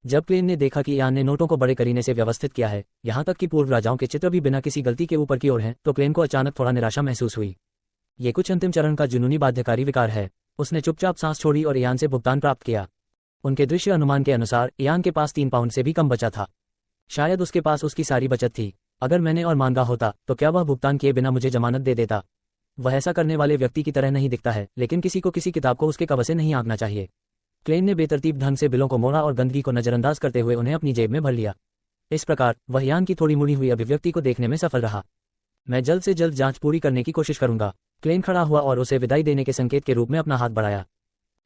Speaker 1: जब क्लेन ने देखा कि इयान ने नोटों को बड़े करीने से व्यवस्थित किया है, यहाँ तक कि पूर्व राजाओं के चित्र भी बिना किसी गलती के ऊपर की ओर हैं, तो क्लेन को अचानक थोड़ा निराशा महसूस हुई। ये कुछ अंतिम चरण का जुनूनी बाध्यकारी विकार है। उसने चुपचाप सांस छोड़ी और इयान से भुगतान प्राप्त किया। उनके दृश्य अनुमान के अनुसार इयान के पास 3 पाउंड से भी कम बचा था। शायद उसके पास उसकी सारी बचत थी। अगर मैंने और मांगा होता तो क्या वह भुगतान किए बिना मुझे जमानत दे देता? वह ऐसा करने वाले व्यक्ति की तरह नहीं दिखता है, लेकिन किसी को किसी किताब को उसके कवर से नहीं आंकना चाहिए। क्लेन ने बेतरतीब ढंग से बिलों को मोड़ा और गंदगी को नजरअंदाज करते हुए उन्हें अपनी जेब में भर लिया। इस प्रकार वह इयान की थोड़ी मुड़ी हुई अभिव्यक्ति को देखने में सफल रहा। मैं जल्द से जल्द जांच पूरी करने की कोशिश करूंगा। क्लेन खड़ा हुआ और उसे विदाई देने के संकेत के रूप में अपना हाथ बढ़ाया।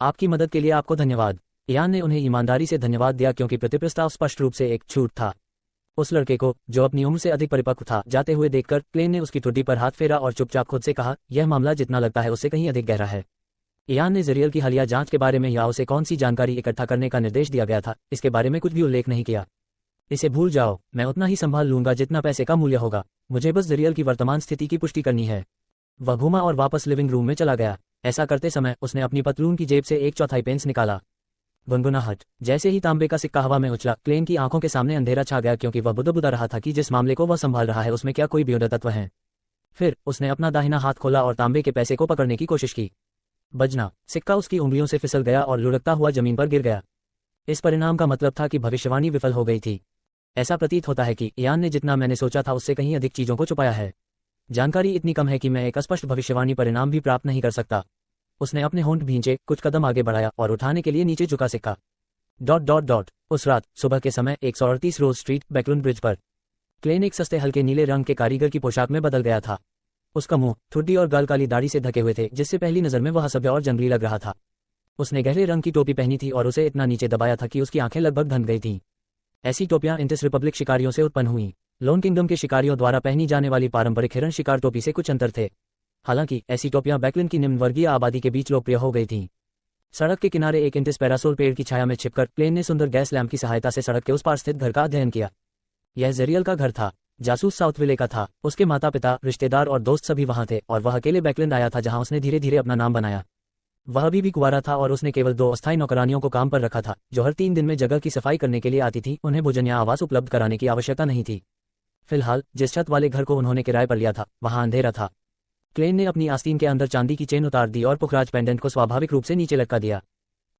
Speaker 1: आपकी मदद के लिए आपको धन्यवाद। इयान ने उन्हें ईमानदारी से धन्यवाद दिया क्योंकि प्रतिप्रस्ताव स्पष्ट रूप से एक छूट था। उस लड़के को, जो अपनी उम्र से अधिक परिपक्व था, जाते हुए देखकर क्लेन ने उसकी ठुड्डी पर हाथ फेरा और चुपचाप खुद से कहा, यह मामला जितना लगता है उससे कहीं अधिक गहरा है। इयान ने जरियल की हालिया जांच के बारे में या उसे कौन सी जानकारी इकट्ठा करने का निर्देश दिया गया था, इसके बारे में कुछ भी उल्लेख नहीं किया। इसे भूल जाओ, मैं उतना ही संभाल लूंगा जितना पैसे का मूल्य होगा। मुझे बस जरियल की वर्तमान स्थिति की पुष्टि करनी है। वह घूमा और वापस लिविंग रूम में चला गया। ऐसा करते समय उसने अपनी पतलून की जेब से 1/4 पेंस निकाला। गुनगुनाहट। जैसे ही तांबे का सिक्का हवा में उछला, क्लेन की आंखों के सामने अंधेरा छा गया क्योंकि वह बुदबुदा रहा था कि जिस मामले को वह संभाल रहा है उसमें क्या कोई बेहुदा तत्व है। फिर उसने अपना दाहिना हाथ खोला और तांबे के पैसे को पकड़ने की कोशिश की। बजना, सिक्का उसकी उंगलियों से फिसल गया और लुढ़कता हुआ जमीन पर गिर गया। इस परिणाम का मतलब था कि भविष्यवाणी विफल हो गई थी। ऐसा प्रतीत होता है कि इयान ने जितना मैंने सोचा था उससे कहीं अधिक चीजों को छुपाया है। जानकारी इतनी कम है कि मैं एक स्पष्ट भविष्यवाणी परिणाम भी प्राप्त नहीं कर सकता। उसने अपने होंठ भींचे, कुछ कदम आगे बढ़ाया और उठाने के लिए नीचे झुका सिक्का। ... उस रात सुबह के समय 138 रोज स्ट्रीट, बैकलुन ब्रिज पर क्लेन एक सस्ते हल्के नीले रंग के कारीगर की पोशाक में बदल गया था। उसका मुंह, ठुड्डी और गाल काली दाढ़ी से ढके हुए थे, जिससे पहली नजर में वह सभ्य और जंगली लग रहा था। उसने गहरे रंग की टोपी पहनी थी और उसे इतना नीचे दबाया था कि उसकी आंखें लगभग धंध गई थीं। ऐसी टोपियां इंटिस रिपब्लिक शिकारियों से उत्पन्न हुईं। लोन किंगडम के शिकारियों द्वारा पहनी जाने वाली पारंपरिक हिरण शिकार टोपी से कुछ अंतर थे। हालांकि ऐसी टोपियां बैकलिन की निम्न वर्गीय आबादी के बीच लोकप्रिय हो गई थीं। सड़क के किनारे एक इंटिस पैरासोल पेड़ की छाया में छिपकर प्लेन ने सुंदर गैस लैंप की सहायता से सड़क के उस पार स्थित घर का अध्ययन किया। यह जरियल का घर था। जासूस साउथविले का था। उसके माता पिता, रिश्तेदार और दोस्त सभी वहां थे और वह अकेले बैकलैंड आया था जहां उसने धीरे धीरे अपना नाम बनाया। वह अभी भी कुंवारा था और उसने केवल 2 अस्थायी नौकरानियों को काम पर रखा था, जो हर 3 दिन में जगह की सफाई करने के लिए आती थी। उन्हें भोजन या आवास उपलब्ध कराने की आवश्यकता नहीं थी। फिलहाल जिस छत वाले घर को उन्होंने किराए पर लिया था वहां अंधेरा था। क्लेन ने अपनी आस्तीन के अंदर चांदी की चेन उतार दी और पुखराज पेंडेंट को स्वाभाविक रूप से नीचे लटका दिया।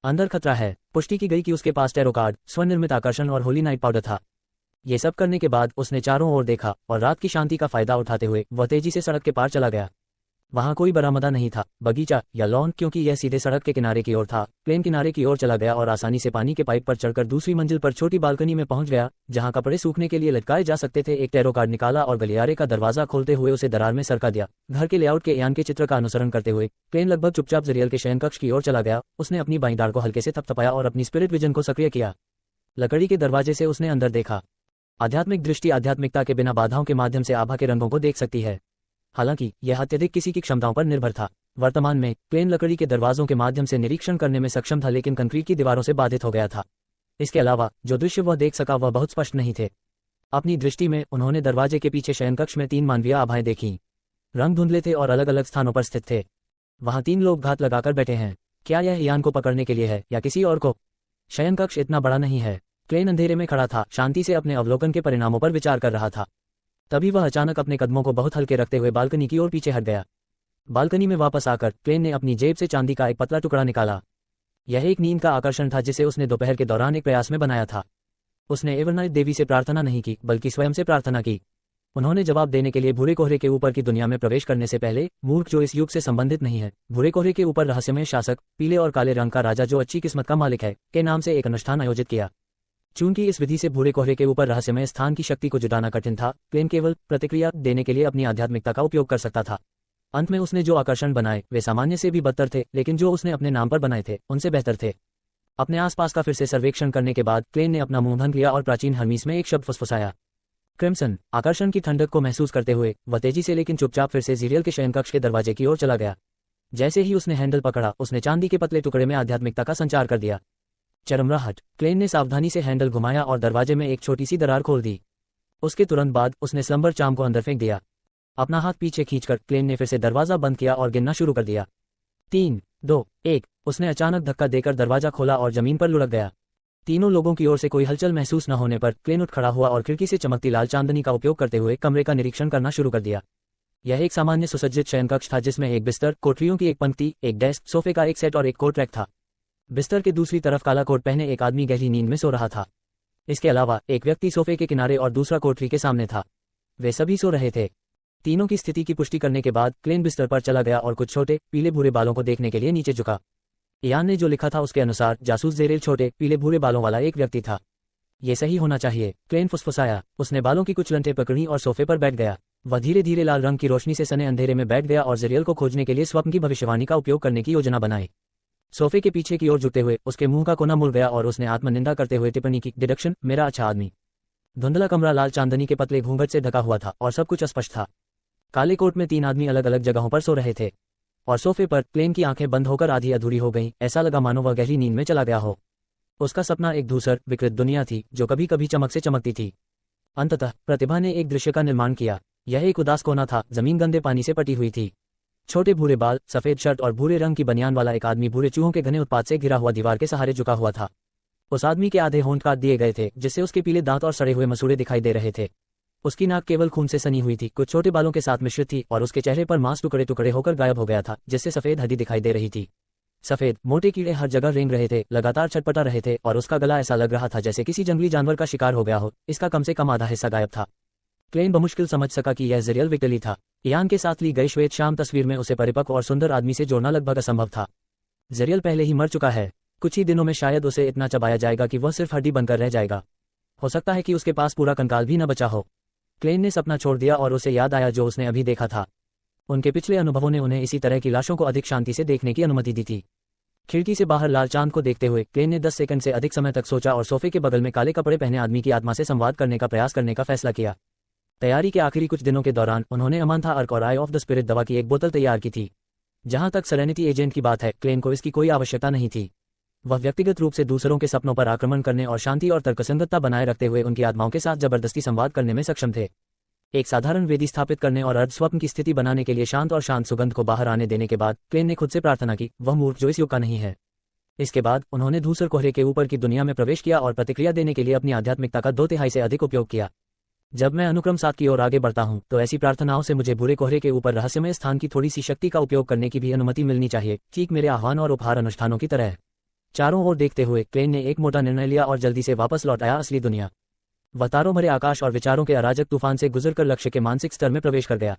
Speaker 1: अंदर खतरा है। पुष्टि की गई कि उसके पास टैरो कार्ड, स्वनिर्मित आकर्षण और होली नाइट पाउडर था। ये सब करने के बाद उसने चारों ओर देखा और रात की शांति का फायदा उठाते हुए वह तेजी से सड़क के पार चला गया। वहां कोई बरामदा नहीं था, बगीचा या लॉन, क्योंकि यह सीधे सड़क के किनारे की ओर था। प्लेन किनारे की ओर चला गया और आसानी से पानी के पाइप पर चढ़कर दूसरी मंजिल पर छोटी बालकनी में पहुंच गया, जहां कपड़े सूखने के लिए लटकाए जा सकते थे। एक टैरो कार्ड निकाला और गलियारे का दरवाजा खोलते हुए उसे दरार में सरका दिया। घर के लेआउट के इयान के चित्र का अनुसरण करते हुए प्लेन लगभग चुपचाप जरियल के शयन कक्ष की ओर चला गया। उसने अपनी बाईं दाढ़ को हल्के से थपथपाया और अपनी स्पिरिट विजन को सक्रिय किया। लकड़ी के दरवाजे से उसने अंदर देखा। आध्यात्मिक दृष्टि आध्यात्मिकता के बिना बाधाओं के माध्यम से आभा के रंगों को देख सकती है। हालांकि यह अत्यधिक किसी की क्षमताओं पर निर्भर था। वर्तमान में प्लेन लकड़ी के दरवाजों के माध्यम से निरीक्षण करने में सक्षम था, लेकिन कंक्रीट की दीवारों से बाधित हो गया था। इसके अलावा जो दृश्य वह देख सका वह बहुत स्पष्ट नहीं थे। अपनी दृष्टि में उन्होंने दरवाजे के पीछे शयनकक्ष में 3 मानवीय आभाएं देखीं। रंग धुंधले थे और अलग अलग स्थानों पर स्थित थे। वहां 3 लोग घात लगाकर बैठे हैं। क्या यह इयान को पकड़ने के लिए है या किसी और को? शयनकक्ष इतना बड़ा नहीं है। प्लेन अंधेरे में खड़ा था, शांति से अपने अवलोकन के परिणामों पर विचार कर रहा था। तभी वह अचानक अपने कदमों को बहुत हल्के रखते हुए बालकनी की ओर पीछे हट गया। बालकनी में वापस आकर प्लेन ने अपनी जेब से चांदी का एक पतला टुकड़ा निकाला। यह एक नींद का आकर्षण था जिसे उसने दोपहर के दौरान एक प्रयास में बनाया था। उसने एवरनाइट देवी से प्रार्थना नहीं की, बल्कि स्वयं से प्रार्थना की। उन्होंने जवाब देने के लिए भूरे कोहरे के ऊपर की दुनिया में प्रवेश करने से पहले, मूर्ख जो इस युग से संबंधित नहीं है, भूरे कोहरे के ऊपर रहस्यमय शासक, पीले और काले रंग का राजा जो अच्छी किस्मत का मालिक है, के नाम से एक अनुष्ठान आयोजित किया। चूंकि इस विधि से भूरे कोहरे के ऊपर रहस्यमय स्थान की शक्ति को जुटाना कठिन था, प्लेन केवल प्रतिक्रिया देने के लिए अपनी आध्यात्मिकता का उपयोग कर सकता था। अंत में उसने जो आकर्षण बनाए वे सामान्य से भी बदतर थे, लेकिन जो उसने अपने नाम पर बनाए थे उनसे बेहतर थे। अपने आसपास का फिर से सर्वेक्षण करने के बाद प्लेन ने अपना मुंह बंद किया और प्राचीन हर्मीस में एक शब्द फुसफुसाया। क्रिम्सन आकर्षण की ठंडक को महसूस करते हुए वह तेजी से लेकिन चुपचाप फिर से जीरियल के शयनकक्ष के दरवाजे की ओर चला गया। जैसे ही उसने हैंडल पकड़ा, उसने चांदी के पतले टुकड़े में आध्यात्मिकता का संचार कर दिया। चरमराहट। क्लेन ने सावधानी से हैंडल घुमाया और दरवाजे में एक छोटी सी दरार खोल दी। उसके तुरंत बाद उसने स्लम्बर चार्म को अंदर फेंक दिया। अपना हाथ पीछे खींचकर क्लेन ने फिर से दरवाजा बंद किया और गिनना शुरू कर दिया। 3, 2, 1। उसने अचानक धक्का देकर दरवाजा खोला और जमीन पर लुढ़क गया। तीनों लोगों की ओर से कोई हलचल महसूस न होने पर क्लेन उठ खड़ा हुआ और खिड़की से चमकती लाल चांदनी का उपयोग करते हुए कमरे का निरीक्षण करना शुरू कर दिया। यह एक सामान्य सुसज्जित शयनकक्ष था जिसमें एक बिस्तर, कोठरियों की एक पंक्ति, एक डेस्क, सोफे का एक सेट और एक कोट रैक था। बिस्तर के दूसरी तरफ काला कोट पहने एक आदमी गहरी नींद में सो रहा था। इसके अलावा एक व्यक्ति सोफे के किनारे और दूसरा कोठरी के सामने था। वे सभी सो रहे थे। तीनों की स्थिति की पुष्टि करने के बाद क्लेन बिस्तर पर चला गया और कुछ छोटे पीले भूरे बालों को देखने के लिए नीचे झुका। इयान ने जो लिखा था उसके अनुसार जासूस जेरेल छोटे पीले भूरे बालों वाला एक व्यक्ति था। ये सही होना चाहिए, क्लेन फुसफुसाया। उसने बालों की कुछ लंटें पकड़ी और सोफे पर बैठ गया। वह धीरे धीरे लाल रंग की रोशनी से सने अंधेरे में बैठ गया और जेरियल को खोजने के लिए स्वप्न की भविष्यवाणी का उपयोग करने की योजना बनाई। सोफे के पीछे की ओर झुकते हुए उसके मुंह का कोना मुड़ गया और उसने आत्मनिंदा करते हुए टिप्पणी की, डिडक्शन, मेरा अच्छा आदमी। धुंधला कमरा लाल चांदनी के पतले घूंघट से ढका हुआ था और सब कुछ अस्पष्ट था। काले कोट में 3 आदमी अलग अलग जगहों पर सो रहे थे और सोफे पर क्लेन की आंखें बंद होकर आधी अधूरी हो गईं। ऐसा लगा मानो वह गहरी नींद में चला गया हो। उसका सपना एक धूसर विकृत दुनिया थी जो कभी कभी चमक से चमकती थी। अंततः प्रतिभा ने एक दृश्य का निर्माण किया। यह एक उदास कोना था। जमीन गंदे पानी से पटी हुई थी। छोटे भूरे बाल, सफेद शर्ट और भूरे रंग की बनियान वाला एक आदमी भूरे चूहों के घने उत्पात से घिरा हुआ दीवार के सहारे झुका हुआ था। उस आदमी के आधे होंठ काट दिए गए थे जिससे उसके पीले दांत और सड़े हुए मसूड़े दिखाई दे रहे थे। उसकी नाक केवल खून से सनी हुई थी, कुछ छोटे बालों के साथ मिश्रित थी और उसके चेहरे पर मांस टुकड़े टुकड़े होकर गायब हो गया था जिससे सफेद हड्डी दिखाई दे रही थी। सफेद मोटे कीड़े हर जगह रेंग रहे थे, लगातार छटपटा रहे थे और उसका गला ऐसा लग रहा था जैसे किसी जंगली जानवर का शिकार हो गया हो। इसका कम से कम आधा हिस्सा गायब था। क्लेन बमुश्किल समझ सका कि यह जेरियल विक्टली था। इयान के साथ ली गई श्वेत शाम तस्वीर में उसे परिपक्व और सुंदर आदमी से जोड़ना लगभग असंभव था। जेरियल पहले ही मर चुका है। कुछ ही दिनों में शायद उसे इतना चबाया जाएगा कि वह सिर्फ हड्डी बनकर रह जाएगा। हो सकता है कि उसके पास पूरा कंकाल भी न बचा हो। क्लेन ने सपना छोड़ दिया और उसे याद आया जो उसने अभी देखा था। उनके पिछले अनुभवों ने उन्हें इसी तरह की लाशों को अधिक शांति से देखने की अनुमति दी थी। खिड़की से बाहर लाल चांद को देखते हुए क्लेन ने 10 सेकंड से अधिक समय तक सोचा और सोफे के बगल में काले कपड़े पहने आदमी की आत्मा से संवाद करने का प्रयास करने का फैसला किया। तैयारी के आखिरी कुछ दिनों के दौरान उन्होंने अमांथा अर्क और आई ऑफ द स्पिरिट दवा की एक बोतल तैयार की थी। जहां तक सेरेनिटी एजेंट की बात है, क्लेन को इसकी कोई आवश्यकता नहीं थी। वह व्यक्तिगत रूप से दूसरों के सपनों पर आक्रमण करने और शांति और तर्कसंगतता बनाए रखते हुए उनकी आत्माओं के साथ जबरदस्ती संवाद करने में सक्षम थे। एक साधारण वेदी स्थापित करने और अर्ध स्वप्न की स्थिति बनाने के लिए शांत और शांत सुगंध को बाहर आने देने के बाद क्लेन ने खुद से प्रार्थना की, वह मूर्ख जो इस युग का नहीं है। इसके बाद उन्होंने धूसर कोहरे के ऊपर की दुनिया में प्रवेश किया और प्रतिक्रिया देने के लिए अपनी आध्यात्मिकता का 2/3 से अधिक उपयोग किया। जब मैं अनुक्रम 7 की ओर आगे बढ़ता हूं तो ऐसी प्रार्थनाओं से मुझे बुरे कोहरे के ऊपर रहस्यमय स्थान की थोड़ी सी शक्ति का उपयोग करने की भी अनुमति मिलनी चाहिए, ठीक मेरे आह्वान और उपहार अनुष्ठानों की तरह। चारों ओर देखते हुए क्लेन ने एक मोटा निर्णय लिया और जल्दी से वापस लौट आया असली दुनिया। वह तारों भरे आकाश और विचारों के अराजक तूफान से गुजरकर लक्ष्य के मानसिक स्तर में प्रवेश कर गया।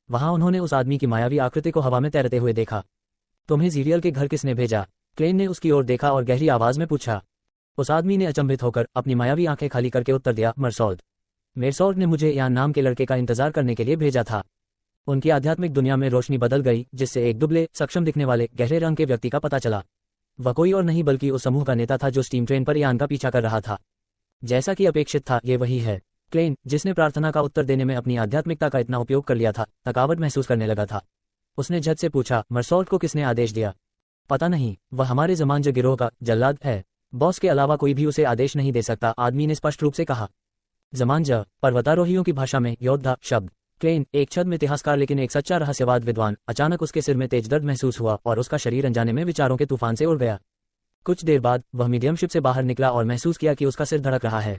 Speaker 1: वहां उन्होंने उस आदमी की मायावी आकृति को हवा में तैरते हुए देखा। तुम्हें जीरियल के घर किसने भेजा? क्लेन ने उसकी ओर देखा और गहरी आवाज में पूछा। उस आदमी ने अचंभित होकर अपनी मायावी आंखें खाली करके उत्तर दिया, मरसौल्ट। मेरसौल्ट ने मुझे इयान नाम के लड़के का इंतजार करने के लिए भेजा था। उनकी आध्यात्मिक दुनिया में रोशनी बदल गई जिससे एक दुबले, सक्षम दिखने वाले, गहरे रंग के व्यक्ति का पता चला। वह कोई और नहीं बल्कि उस समूह का नेता था जो स्टीम ट्रेन पर इयान का पीछा कर रहा था। जैसा कि अपेक्षित था, ये वही है। क्लेन, जिसने प्रार्थना का उत्तर देने में अपनी आध्यात्मिकता का इतना उपयोग कर लिया था, थकावट महसूस करने लगा था। उसने झट से पूछा, मरसौल्ट को किसने आदेश दिया? पता नहीं, वह हमारे ज़मांज गिरोह का जल्लाद है। बॉस के अलावा कोई भी उसे आदेश नहीं दे सकता, आदमी ने स्पष्ट रूप से कहा। ज़मांज, पर्वतारोहियों की भाषा में योद्धा शब्द। क्लेन, एक छद्म इतिहासकार लेकिन एक सच्चा रहस्यवाद विद्वान। अचानक उसके सिर में तेज दर्द महसूस हुआ और उसका शरीर अनजाने में विचारों के तूफान से उड़ गया। कुछ देर बाद वह मीडियमशिप से बाहर निकला और महसूस किया कि उसका सिर धड़क रहा है।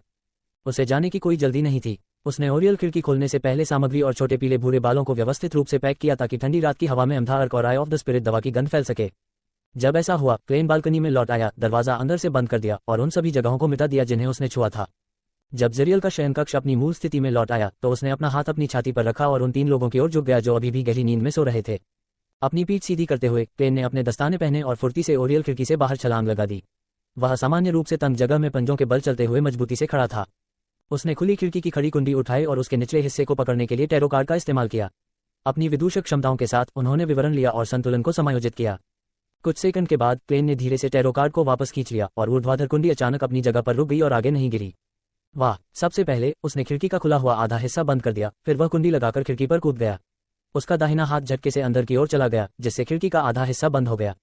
Speaker 1: उसे जाने की कोई जल्दी नहीं थी। उसने ओरियल खिड़की खोलने से पहले सामग्री और छोटे पीले भूरे बालों को व्यवस्थित रूप से पैक किया ताकि ठंडी रात की हवा में अमथा अर्क और आई ऑफ द स्पिरिट दवा की गंध फैल सके। जब ऐसा हुआ, क्लेन बालकनी में लौट आया, दरवाजा अंदर से बंद कर दिया और उन सभी जगहों को मिटा दिया जिन्हें उसने छुआ था। जब जेरियल का शयनकक्ष अपनी मूल स्थिति में लौट आया तो उसने अपना हाथ अपनी छाती पर रखा और उन 3 लोगों की ओर झुक गया जो अभी भी गहरी नींद में सो रहे थे। अपनी पीठ सीधी करते हुए क्लेन ने अपने दस्ताने पहने और फुर्ती से ओरियल खिड़की से बाहर छलांग लगा दी। वह सामान्य रूप से तंग जगह में पंजों के बल चलते हुए मजबूती से खड़ा था। उसने खुली खिड़की की खड़ी कुंडी उठाई और उसके निचले हिस्से को पकड़ने के लिए टैरो कार्ड का इस्तेमाल किया। अपनी विदूषक क्षमताओं के साथ उन्होंने विवरण लिया और संतुलन को समायोजित किया। कुछ सेकंड के बाद क्लेन ने धीरे से टैरो कार्ड को वापस खींच लिया और ऊर्ध्वाधर कुंडी अचानक अपनी जगह पर रुक गई और आगे नहीं गिरी। वाह! सबसे पहले उसने खिड़की का खुला हुआ आधा हिस्सा बंद कर दिया, फिर वह कुंडी लगाकर खिड़की पर कूद गया। उसका दाहिना हाथ झटके से अंदर की ओर चला गया, जिससे खिड़की का आधा हिस्सा बंद हो गया।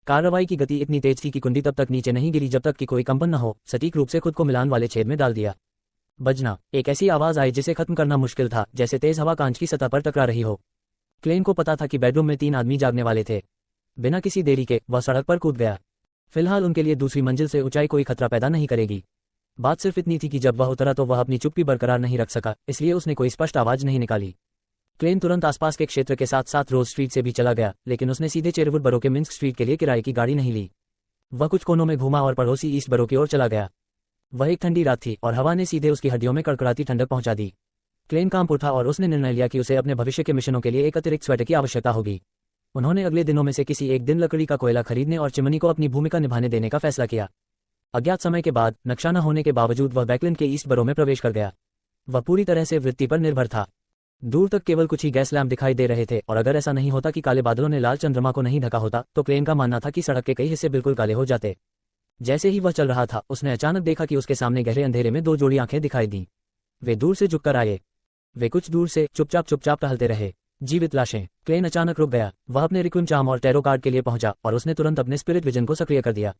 Speaker 1: कार्रवाई की गति इतनी तेज थी कि कुंडी तब तक नीचे नहीं गिरी जब तक कि कोई कंपन न हो, सटीक रूप से खुद को मिलान वाले छेद में डाल दिया। बजना, एक ऐसी आवाज आई जिसे खत्म करना मुश्किल था, जैसे तेज हवा कांच की सतह पर टकरा रही हो। क्लेन को पता था कि बेडरूम में 3 आदमी जागने वाले थे। बिना किसी देरी के वह सड़क पर कूद गया। फिलहाल उनके लिए दूसरी मंजिल से ऊंचाई कोई खतरा पैदा नहीं करेगी। बात सिर्फ इतनी थी कि जब वह उतरा तो वह अपनी चुप्पी बरकरार नहीं रख सका, इसलिए उसने कोई स्पष्ट आवाज नहीं निकाली। क्लेन तुरंत आसपास के क्षेत्र के साथ साथ रोज स्ट्रीट से भी चला गया, लेकिन उसने सीधे चेरवुड बरो के मिन्स्क स्ट्रीट के लिए किराए की गाड़ी नहीं ली। वह कुछ कोनों में घूमा और पड़ोसी ईस्ट बरो की ओर चला गया। वह एक ठंडी रात थी और हवा ने सीधे उसकी हड्डियों में कड़कड़ाती ठंडक पहुंचा दी। क्लेन कांप उठा और उसने निर्णय लिया कि उसे अपने भविष्य के मिशनों के लिए एक अतिरिक्त स्वेटर की आवश्यकता होगी। उन्होंने अगले दिनों में से किसी एक दिन लकड़ी का कोयला खरीदने और चिमनी को अपनी भूमिका निभाने देने का फैसला किया। अज्ञात समय के बाद, नक्शा न होने के बावजूद वह बैकलैंड के ईस्ट बरो में प्रवेश कर गया। वह पूरी तरह से वृत्ति पर निर्भर था। दूर तक केवल कुछ ही गैस लैंप दिखाई दे रहे थे और अगर ऐसा नहीं होता कि काले बादलों ने लाल चंद्रमा को नहीं ढका होता तो क्लेन का मानना था कि सड़क के कई हिस्से बिल्कुल काले हो जाते। जैसे ही वह चल रहा था, उसने अचानक देखा कि उसके सामने गहरे अंधेरे में 2 जोड़ी आंखें दिखाई दीं। वे दूर से झुककर आए। वे कुछ दूर से चुपचाप टहलते रहे। जीवित लाशें। क्लेन अचानक रुक गया। वह अपने रिक्विम चार्म और टैरो कार्ड के लिए पहुंचा और उसने तुरंत अपने स्पिरिट विजन को सक्रिय कर दिया।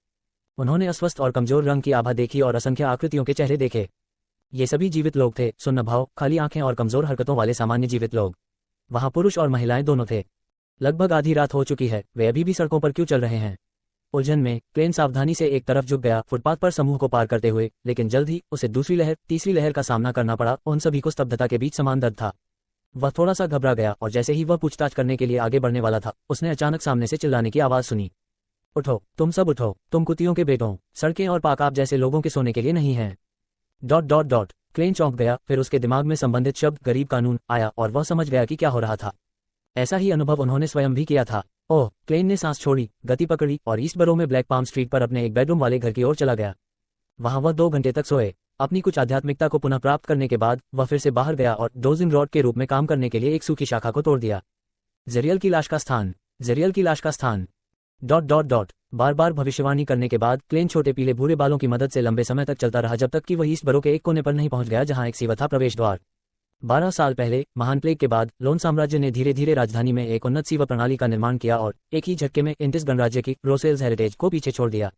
Speaker 1: उन्होंने अस्वस्थ और कमजोर रंग की आभा देखी और असंख्य आकृतियों के चेहरे देखे। ये सभी जीवित लोग थे, सुन्न भाव, खाली आंखें और कमजोर हरकतों वाले सामान्य जीवित लोग। वहां पुरुष और महिलाएं दोनों थे। लगभग आधी रात हो चुकी है, वे अभी भी सड़कों पर क्यों चल रहे हैं? उलझन में क्लेन सावधानी से एक तरफ झुक गया, फुटपाथ पर समूह को पार करते हुए, लेकिन जल्द ही उसे दूसरी लहर, तीसरी लहर का सामना करना पड़ा। उन सभी को स्तब्धता के बीच समान दर्द था। वह थोड़ा सा घबरा गया और जैसे ही वह पूछताछ करने के लिए आगे बढ़ने वाला था, उसने अचानक सामने से चिल्लाने की आवाज सुनी। उठो, तुम सब उठो, तुम कुतियों के बेटों, सड़कें और पार्क आप जैसे लोगों के सोने के लिए नहीं हैं। ... क्लेन चौंक गया, फिर उसके दिमाग में संबंधित शब्द गरीब कानून आया और वह समझ गया कि क्या हो रहा था। ऐसा ही अनुभव उन्होंने स्वयं भी किया था। ओह! क्लेन ने सांस छोड़ी, गति पकड़ी और ईस्ट बरो में ब्लैक पाम स्ट्रीट पर अपने एक बेडरूम वाले घर की ओर चला गया। वहां वह 2 घंटे तक सोए। अपनी कुछ आध्यात्मिकता को पुनः प्राप्त करने के बाद वह फिर से बाहर गया और डोजिंग रॉड के रूप में काम करने के लिए एक सूखी शाखा को तोड़ दिया। जेरियल की लाश का स्थान। ... बार बार भविष्यवाणी करने के बाद क्लेन छोटे पीले भूरे बालों की मदद से लंबे समय तक चलता रहा जब तक कि वह ईस्ट बरो के एक कोने पर नहीं पहुंच गया जहां एक सीवा था प्रवेश द्वार। 12 साल पहले महान प्लेग के बाद लोन साम्राज्य ने धीरे धीरे राजधानी में एक उन्नत सीवा प्रणाली का निर्माण किया और एक ही झटके में इंटिस गणराज्य की रोसेल्स हेरिटेज को पीछे छोड़ दिया।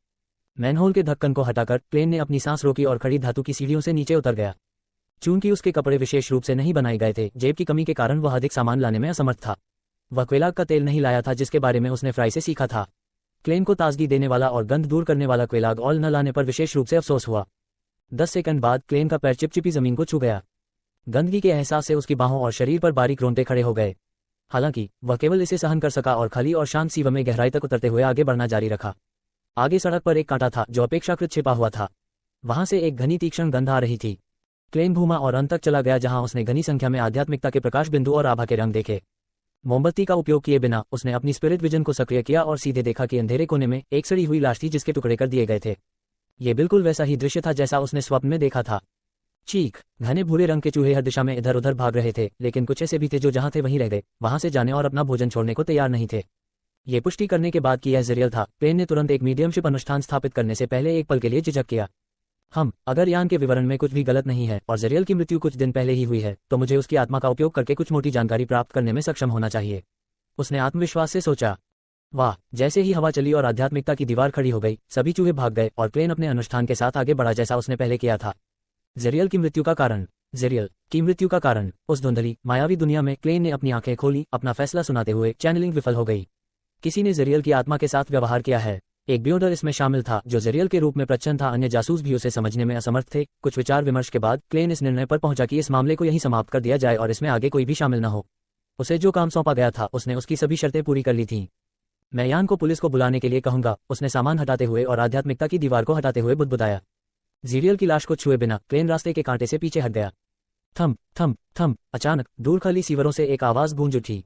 Speaker 1: मैनहोल के ढक्कन को हटाकर क्लेन ने अपनी सांस रोकी और खड़ी धातु की सीढ़ियों से नीचे उतर गया। चूंकि उसके कपड़े विशेष रूप से नहीं बनाए गए थे, जेब की कमी के कारण वह अधिक सामान लाने में असमर्थ था। वह क्वेलाग का तेल नहीं लाया था जिसके बारे में उसने फ्राई से सीखा था। क्लेन को ताजगी देने वाला और गंध दूर करने वाला क्वेलाग ऑयल न लाने पर विशेष रूप से अफसोस हुआ। 10 सेकंड बाद क्लेन का पैर चिपचिपी जमीन को छू गया। गंदगी के एहसास से उसकी बाहों और शरीर पर बारीक रोंटे खड़े हो गए। हालांकि वह केवल इसे सहन कर सका और खाली और शांत सीवा में गहराई तक उतरते हुए आगे बढ़ना जारी रखा। आगे सड़क पर एक कांटा था जो अपेक्षाकृत छिपा हुआ था। वहां से एक घनी तीक्ष्ण गंध आ रही थी। क्लेन घूमा और अंत तक चला गया जहां उसने घनी संख्या में आध्यात्मिकता के प्रकाश बिंदु और आभा के रंग देखे। मोमबत्ती का उपयोग किए बिना उसने अपनी स्पिरिट विजन को सक्रिय किया और सीधे देखा कि अंधेरे कोने में एक सड़ी हुई लाश थी जिसके टुकड़े कर दिए गए थे। ये बिल्कुल वैसा ही दृश्य था जैसा उसने स्वप्न में देखा था। चीख! घने भूरे रंग के चूहे हर दिशा में इधर उधर भाग रहे थे, लेकिन कुछ ऐसे भी थे जो जहां थे वहीं रह गए, वहां से जाने और अपना भोजन छोड़ने को तैयार नहीं थे। ये पुष्टि करने के बाद कि यह जेरियल था, क्लेन ने तुरंत एक मीडियमशिप अनुष्ठान स्थापित करने से पहले एक पल के लिए झिझक किया। अगर यान के विवरण में कुछ भी गलत नहीं है और जेरियल की मृत्यु कुछ दिन पहले ही हुई है, तो मुझे उसकी आत्मा का उपयोग करके कुछ मोटी जानकारी प्राप्त करने में सक्षम होना चाहिए, उसने आत्मविश्वास से सोचा। वाह! जैसे ही हवा चली और आध्यात्मिकता की दीवार खड़ी हो गई, सभी चूहे भाग गए और क्लेन अपने अनुष्ठान के साथ आगे बढ़ा जैसा उसने पहले किया था। जेरियल की मृत्यु का कारण। उस धुंधली, मायावी दुनिया में क्लेन ने अपनी आंखें खोली, अपना फैसला सुनाते हुए चैनलिंग विफल हो गई। किसी ने जेरियल की आत्मा के साथ व्यवहार किया है। एक ब्योडर इसमें शामिल था जो जेरियल के रूप में प्रच्छन्न था। अन्य जासूस भी उसे समझने में असमर्थ थे। कुछ विचार विमर्श के बाद क्लेन इस निर्णय पर पहुंचा कि इस मामले को यहीं समाप्त कर दिया जाए और इसमें आगे कोई भी शामिल न हो। उसे जो काम सौंपा गया था उसने उसकी सभी शर्तें पूरी कर ली थीं। मैं यान को पुलिस को बुलाने के लिए कहूंगा, उसने सामान हटाते हुए और आध्यात्मिकता की दीवार को हटाते हुए बुदबुदाया। जेरियल की लाश को छुए बिना क्लेन रास्ते के कांटे से पीछे हट गया। थम! अचानक दूर खाली सीवरों से एक आवाज गूंज उठी।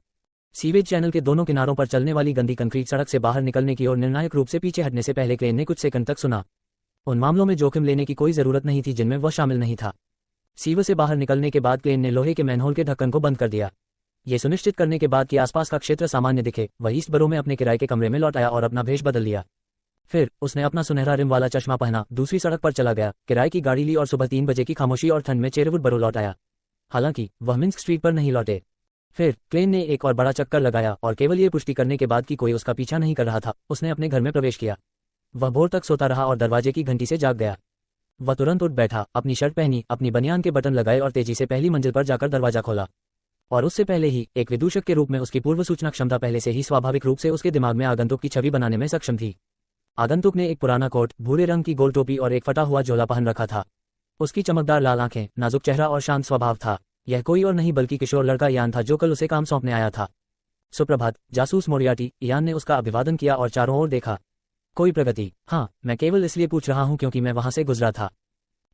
Speaker 1: सीवेज चैनल के दोनों किनारों पर चलने वाली गंदी कंक्रीट सड़क से बाहर निकलने की ओर निर्णायक रूप से पीछे हटने से पहले क्लेन ने कुछ सेकंड तक सुना। उन मामलों में जोखिम लेने की कोई जरूरत नहीं थी जिनमें वह शामिल नहीं था। सीवर से बाहर निकलने के बाद क्लेन ने लोहे के मैनहोल के ढक्कन को बंद कर दिया। ये सुनिश्चित करने के बाद कि आसपास का क्षेत्र सामान्य दिखे, वह ईस्ट बरो में अपने किराए के कमरे में लौट आया और अपना भेष बदल लिया। फिर उसने अपना सुनहरा रिम वाला चश्मा पहना, दूसरी सड़क पर चला गया, किराए की गाड़ी ली और सुबह 3 बजे की खामोशी और ठंड में चेरवुड बरो लौट आया। हालांकि वह मिन्स्क स्ट्रीट पर नहीं लौटे। फिर क्लेन ने एक और बड़ा चक्कर लगाया और केवल ये पुष्टि करने के बाद कि कोई उसका पीछा नहीं कर रहा था, उसने अपने घर में प्रवेश किया। वह भोर तक सोता रहा और दरवाजे की घंटी से जाग गया। वह तुरंत उठ बैठा, अपनी शर्ट पहनी, अपनी बनियान के बटन लगाए और तेजी से पहली मंजिल पर जाकर दरवाजा खोला। और उससे पहले ही एक विदूषक के रूप में उसकी पूर्व सूचना क्षमता पहले से ही स्वाभाविक रूप से उसके दिमाग में आगंतुक की छवि बनाने में सक्षम थी। आगंतुक ने एक पुराना कोट, भूरे रंग की गोल टोपी और एक फटा हुआ झोला पहन रखा था। उसकी चमकदार लाल आंखें, नाजुक चेहरा और शांत स्वभाव था। यह कोई और नहीं बल्कि किशोर लड़का यान था जो कल उसे काम सौंपने आया था। सुप्रभात, जासूस मोरियार्टी। यान ने उसका अभिवादन किया और चारों ओर देखा। कोई प्रगति? हाँ, मैं केवल इसलिए पूछ रहा हूं क्योंकि मैं वहां से गुजरा था।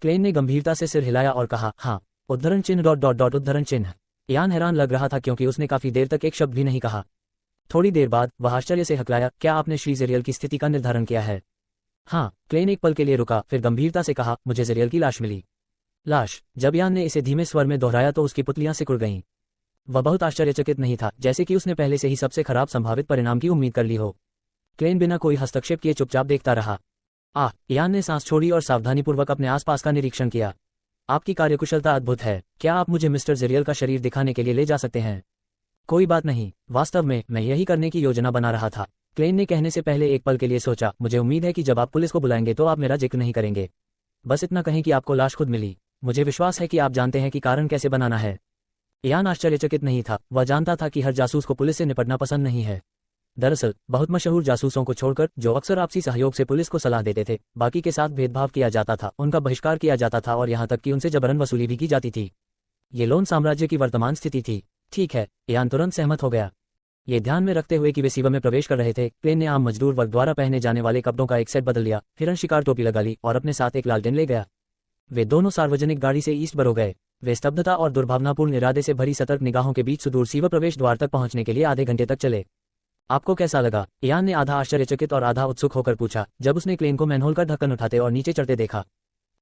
Speaker 1: क्लेन ने गंभीरता से सिर हिलाया और कहा, हाँ। उद्धरण चिन्ह डॉट डॉट डॉट उद्धरण चिन्ह। यान हैरान लग रहा था क्योंकि उसने काफी देर तक एक शब्द भी नहीं कहा। थोड़ी देर बाद वह आश्चर्य से हकलाया, क्या आपने श्री जेरियल की स्थिति का निर्धारण किया है? हाँ। क्लेन एक पल के लिए रुका, फिर गंभीरता से कहा, मुझे जेरियल की लाश मिली। लाश? जब यान ने इसे धीमे स्वर में दोहराया तो उसकी पुतलियां सिकुड़ गईं। वह बहुत आश्चर्यचकित नहीं था, जैसे कि उसने पहले से ही सबसे खराब संभावित परिणाम की उम्मीद कर ली हो। क्लेन बिना कोई हस्तक्षेप किए चुपचाप देखता रहा। यान ने सांस छोड़ी और सावधानीपूर्वक अपने आसपास का निरीक्षण किया। आपकी कार्यकुशलता अद्भुत है। क्या आप मुझे मिस्टर जेरियल का शरीर दिखाने के लिए ले जा सकते हैं? कोई बात नहीं, वास्तव में मैं यही करने की योजना बना रहा था। क्लेन ने कहने से पहले एक पल के लिए सोचा, मुझे उम्मीद है कि जब आप पुलिस को बुलाएंगे तो आप मेरा जिक्र नहीं करेंगे। बस इतना कहें कि आपको लाश खुद मिली। मुझे विश्वास है कि आप जानते हैं कि कारण कैसे बनाना है। यान आश्चर्यचकित नहीं था। वह जानता था कि हर जासूस को पुलिस से निपटना पसंद नहीं है। दरअसल बहुत मशहूर जासूसों को छोड़कर, जो अक्सर आपसी सहयोग से पुलिस को सलाह देते थे, बाकी के साथ भेदभाव किया जाता था, उनका बहिष्कार किया जाता था और यहाँ तक कि उनसे जबरन वसूली भी की जाती थी। ये लोन साम्राज्य की वर्तमान स्थिति थी। ठीक है, यान तुरंत सहमत हो गया। ये ध्यान में रखते हुए कि वे सीवा में प्रवेश कर रहे थे, क्लेन ने आम मजदूर वर्ग द्वारा पहने जाने वाले कपड़ों का एक सेट बदल लिया, हिरण शिकार टोपी लगा ली और अपने साथ एक लालटेन ले गया। वे दोनों सार्वजनिक गाड़ी से ईस्ट बरो गए। वे स्तब्धता और दुर्भावनापूर्ण इरादे से भरी सतर्क निगाहों के बीच सुदूर सीवा प्रवेश द्वार तक पहुंचने के लिए आधे घंटे तक चले। आपको कैसा लगा? यान ने आधा आश्चर्यचकित और आधा उत्सुक होकर पूछा, जब उसने क्लेन को मैनहोल का ढक्कन उठाते और नीचे चढ़ते देखा।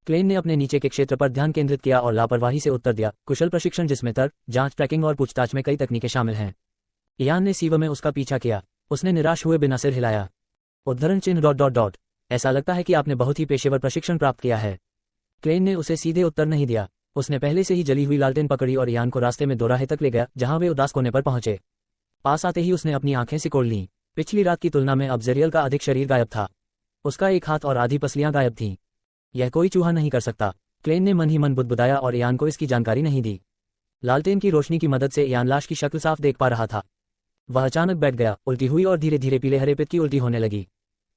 Speaker 1: क्लेन ने अपने नीचे के क्षेत्र पर ध्यान केंद्रित किया और लापरवाही से उत्तर दिया, कुशल प्रशिक्षण जिसमें तर्क, जांच, ट्रैकिंग और पूछताछ में कई तकनीकें शामिल हैं। यान ने सीवा में उसका पीछा किया। उसने निराश हुए बिना सिर हिलाया। उद्धरण चिन्ह डॉट डॉट डॉट। ऐसा लगता है कि आपने बहुत ही पेशेवर प्रशिक्षण प्राप्त किया है। क्लेन ने उसे सीधे उत्तर नहीं दिया। उसने पहले से ही जली हुई लालटेन पकड़ी और यान को रास्ते में दोराहे तक ले गया, जहां वे उदास कोने पर पहुंचे। पास आते ही उसने अपनी आंखें सिकोड़ लीं। पिछली रात की तुलना में अब जेरियल का अधिक शरीर गायब था। उसका एक हाथ और आधी पसलियां गायब थीं। यह कोई चूहा नहीं कर सकता। क्लेन ने मन ही मन बुदबुदाया और यान को इसकी जानकारी नहीं दी। लालटेन की रोशनी की मदद से यान लाश की शक्ल साफ देख पा रहा था। वह अचानक बैठ गया, उल्टी हुई और धीरे धीरे पीले हरे पित्त की उल्टी होने लगी।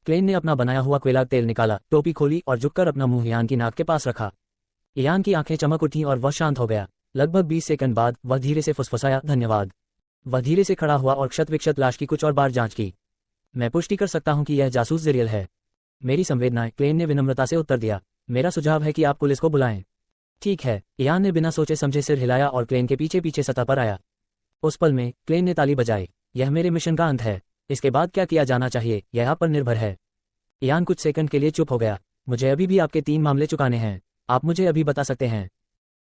Speaker 1: क्लेन ने अपना बनाया हुआ कोयला तेल निकाला, टोपी खोली और झुककर अपना मुंह यान की नाक के पास रखा। यान की आंखें चमक उठीं और वह शांत हो गया। लगभग 20 सेकंड बाद वह धीरे से फुसफुसाया, धन्यवाद। वह धीरे से खड़ा हुआ और क्षत विक्षत लाश की कुछ और बार जांच की। मैं पुष्टि कर सकता हूं कि यह जासूस जेरियल है। मेरी संवेदनाएं, क्लेन ने विनम्रता से उत्तर दिया। मेरा सुझाव है कि आप पुलिस को बुलाएं। ठीक है, यान ने बिना सोचे समझे सिर हिलाया और क्लेन के पीछे पीछे सतह पर आया। उस पल में क्लेन ने ताली बजाई। यह मेरे मिशन का अंत है। इसके बाद क्या किया जाना चाहिए यह आप पर निर्भर है। यान कुछ सेकंड के लिए चुप हो गया। मुझे अभी भी आपके 3 मामले चुकाने हैं। आप मुझे अभी बता सकते हैं?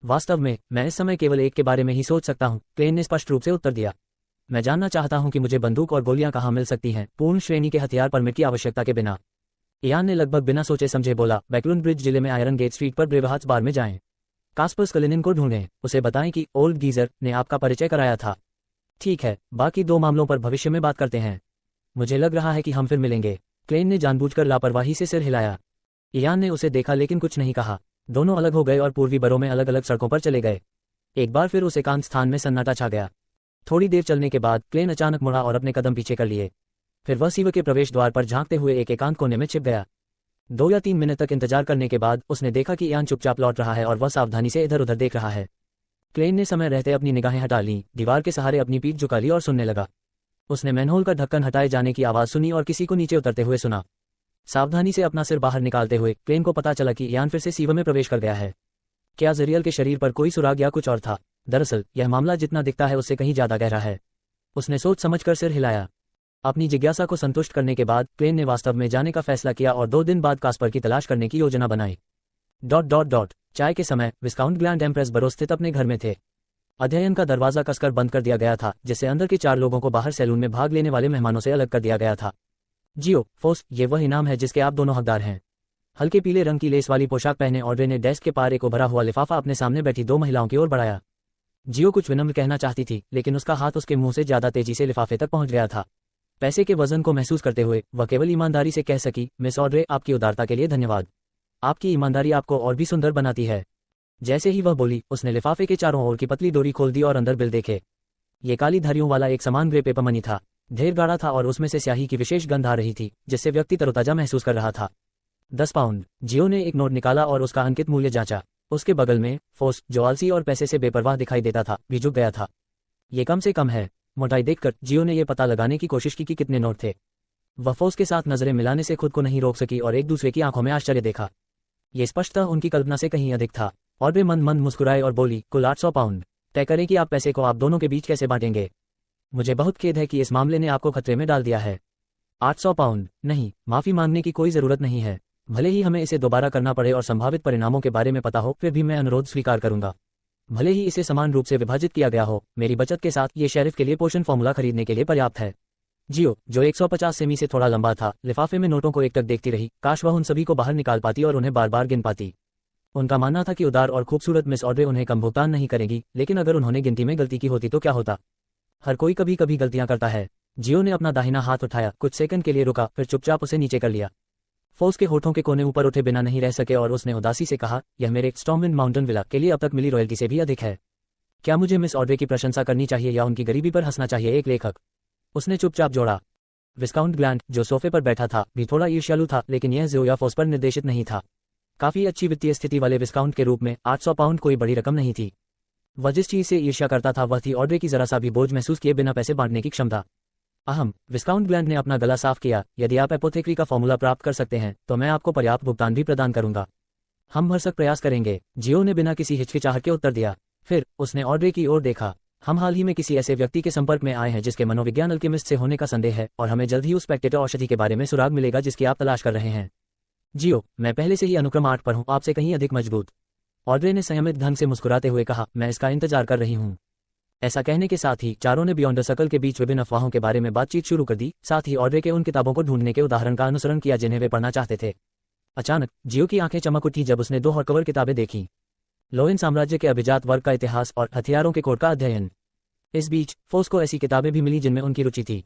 Speaker 1: वास्तव में मैं इस समय केवल एक के बारे में ही सोच सकता हूं, क्लेन ने स्पष्ट रूप से उत्तर दिया। मैं जानना चाहता हूं कि मुझे बंदूक और गोलियां कहां मिल सकती हैं, पूर्ण श्रेणी के हथियार परमिट की आवश्यकता के बिना। यान ने लगभग बिना सोचे समझे बोला, बैकलुंड ब्रिज जिले में आयरन गेट स्ट्रीट पर ब्रेवहार्ट्स बार में जाएं। कास्पर स्कलिनिन को ढूंढें। उसे बताएं कि ओल्ड गीजर ने आपका परिचय कराया था। ठीक है, बाकी 2 मामलों पर भविष्य में बात करते हैं। मुझे लग रहा है कि हम फिर मिलेंगे। क्लेन ने जानबूझकर लापरवाही से सिर हिलाया। यान ने उसे देखा लेकिन कुछ नहीं कहा। दोनों अलग हो गए और पूर्वी बरों में अलग अलग सड़कों पर चले गए। एक बार फिर उस एकांत स्थान में सन्नाटा छा गया। थोड़ी देर चलने के बाद क्लेन अचानक मुड़ा और अपने कदम पीछे कर लिए। फिर वह सीवा के प्रवेश द्वार पर झांकते हुए एक एकांत कोने में छिप गया। 2 या 3 मिनट तक इंतजार करने के बाद उसने देखा कि यान चुपचाप लौट रहा है और वह सावधानी से इधर उधर देख रहा है। क्लेन ने समय रहते अपनी निगाहें हटा लीं, दीवार के सहारे अपनी पीठ झुका ली और सुनने लगा। उसने मैनहोल का ढक्कन हटाए जाने की आवाज सुनी और किसी को नीचे उतरते हुए सुना। सावधानी से अपना सिर बाहर निकालते हुए क्लेन को पता चला कि यान फिर से सीवा में प्रवेश कर गया है। क्या जेरियल के शरीर पर कोई सुराग या कुछ और था? दरअसल यह मामला जितना दिखता है उससे कहीं ज्यादा गहरा है। उसने सोच समझकर सिर हिलाया। अपनी जिज्ञासा को संतुष्ट करने के बाद क्लेन ने वास्तव में जाने का फैसला किया और 2 दिन बाद कास्पर की तलाश करने की योजना बनाई। चाय के समय विस्काउंट ग्लैंड एम्प्रेस बरो स्थित अपने घर में थे। अध्ययन का दरवाजा कसकर बंद कर दिया गया था, जिससे अंदर के 4 लोगों को बाहर सैलून में भाग लेने वाले मेहमानों से अलग कर दिया गया था। जियो, फोस, ये वह इनाम है जिसके आप दोनों हकदार हैं। हल्के पीले रंग की लेस वाली पोशाक पहने ऑड्रे ने डेस्क के पार एक उभरा हुआ लिफाफा अपने सामने बैठी दो महिलाओं की ओर बढ़ाया। जियो कुछ विनम्र कहना चाहती थी, लेकिन उसका हाथ उसके मुंह से ज्यादा तेजी से लिफाफे तक पहुंच गया था। पैसे के वजन को महसूस करते हुए वह केवल ईमानदारी से कह सकी, मिस ऑड्रे, आपकी उदारता के लिए धन्यवाद। आपकी ईमानदारी आपको और भी सुंदर बनाती है। जैसे ही वह बोली, उसने लिफाफे के चारों ओर की पतली डोरी खोल दी और अंदर बिल देखे। ये काली धारियों वाला एक समान ग्रे पेपर मनी था। ढेर गाढ़ा था और उसमें से स्याही की विशेष गंध आ रही थी, जिससे व्यक्ति तरोताजा महसूस कर रहा था। 10 पाउंड। जियो ने एक नोट निकाला और उसका अंकित मूल्य जांचा। उसके बगल में फोस, जो आलसी और पैसे से बेपरवाह दिखाई देता था, भी झुक गया था। ये कम से कम है। मोटाई देखकर जियो ने यह पता लगाने की कोशिश की कि कितने नोट थे। वह फोस के साथ नजरें मिलाने से खुद को नहीं रोक सकी और एक दूसरे की आंखों में आश्चर्य देखा। ये स्पष्टतः उनकी कल्पना से कहीं अधिक था। ऑड्रे मंद मंद मुस्कुराए और बोली, कुल 800 पाउंड। तय करें कि आप पैसे को आप दोनों के बीच कैसे बांटेंगे। मुझे बहुत खेद है कि इस मामले ने आपको खतरे में डाल दिया है। 800 पाउंड नहीं, माफी मांगने की कोई जरूरत नहीं है। भले ही हमें इसे दोबारा करना पड़े और संभावित परिणामों के बारे में पता हो, फिर भी मैं अनुरोध स्वीकार करूंगा। भले ही इसे समान रूप से विभाजित किया गया हो, मेरी बचत के साथ ये शेरिफ के लिए पोषण फॉर्मूला खरीदने के लिए पर्याप्त है। जियो, जो 150 सेमी से थोड़ा लंबा था, लिफाफे में नोटों को एकटक देखती रही। काश वह उन सभी को बाहर निकाल पाती और उन्हें बार बार गिन पाती। उनका मानना था कि उदार और खूबसूरत मिस ऑड्रे उन्हें कम भुगतान नहीं करेगी, लेकिन अगर उन्होंने गिनती में गलती की होती तो क्या होता। हर कोई कभी कभी गलतियां करता है। जियो ने अपना दाहिना हाथ उठाया, कुछ सेकंड के लिए रुका, फिर चुपचाप उसे नीचे कर लिया। फोस के होठों के कोने ऊपर उठे बिना नहीं रह सके और उसने उदासी से कहा, यह मेरे स्टॉर्मविंड माउंटेन विला के लिए अब तक मिली रॉयल्टी से भी अधिक है। क्या मुझे मिस ऑड्रे की प्रशंसा करनी चाहिए या उनकी गरीबी पर हंसना चाहिए? एक लेखक, उसने चुपचाप जोड़ा। विस्काउंट ग्लैंड, जो सोफे पर बैठा था, भी थोड़ा ईर्ष्यालु था, लेकिन यह जियो या फोस पर निर्देशित नहीं था। काफी अच्छी वित्तीय स्थिति वाले विस्काउंट के रूप में 800 पाउंड कोई बड़ी रकम नहीं थी। वह जिस चीज से ईर्ष्या करता था वह थी ऑड्रे की जरा सा भी बोझ महसूस किए बिना पैसे बांटने की क्षमता। अहम, विस्काउंट ग्लैंड ने अपना गला साफ किया, यदि आप एपोथेक्री का फॉर्मूला प्राप्त कर सकते हैं तो मैं आपको पर्याप्त भुगतान भी प्रदान करूंगा। हम भरसक प्रयास करेंगे, जियो ने बिना किसी हिचकिचाहट के उत्तर दिया। फिर उसने ऑड्रे की ओर देखा। हम हाल ही में किसी ऐसे व्यक्ति के संपर्क में आए हैं जिसके मनोविज्ञान अल्केमिस्ट से होने का संदेह है, और हमें जल्द ही उस स्पेक्टेटर औषधि के बारे में सुराग मिलेगा जिसकी आप तलाश कर रहे हैं। जियो, मैं पहले से ही अनुक्रम 8 पर हूं, आपसे कहीं अधिक मजबूत। ऑड्रे ने संयमित ढंग से मुस्कुराते हुए कहा, मैं इसका इंतजार कर रही हूं। ऐसा कहने के साथ ही चारों ने बियॉन्ड द सर्कल के बीच विभिन्न अफवाहों के बारे में बातचीत शुरू कर दी, साथ ही ऑड्रे के उन किताबों को ढूंढने के उदाहरण का अनुसरण किया जिन्हें वे पढ़ना चाहते थे। अचानक जियो की आंखें चमक उठी जब उसने 2 हॉर्कवर किताबें देखीं। लोएन साम्राज्य के अभिजात वर्ग का इतिहास और हथियारों के कोड का अध्ययन। इस बीच फोस को ऐसी किताबें भी मिली जिनमें उनकी रुचि थी।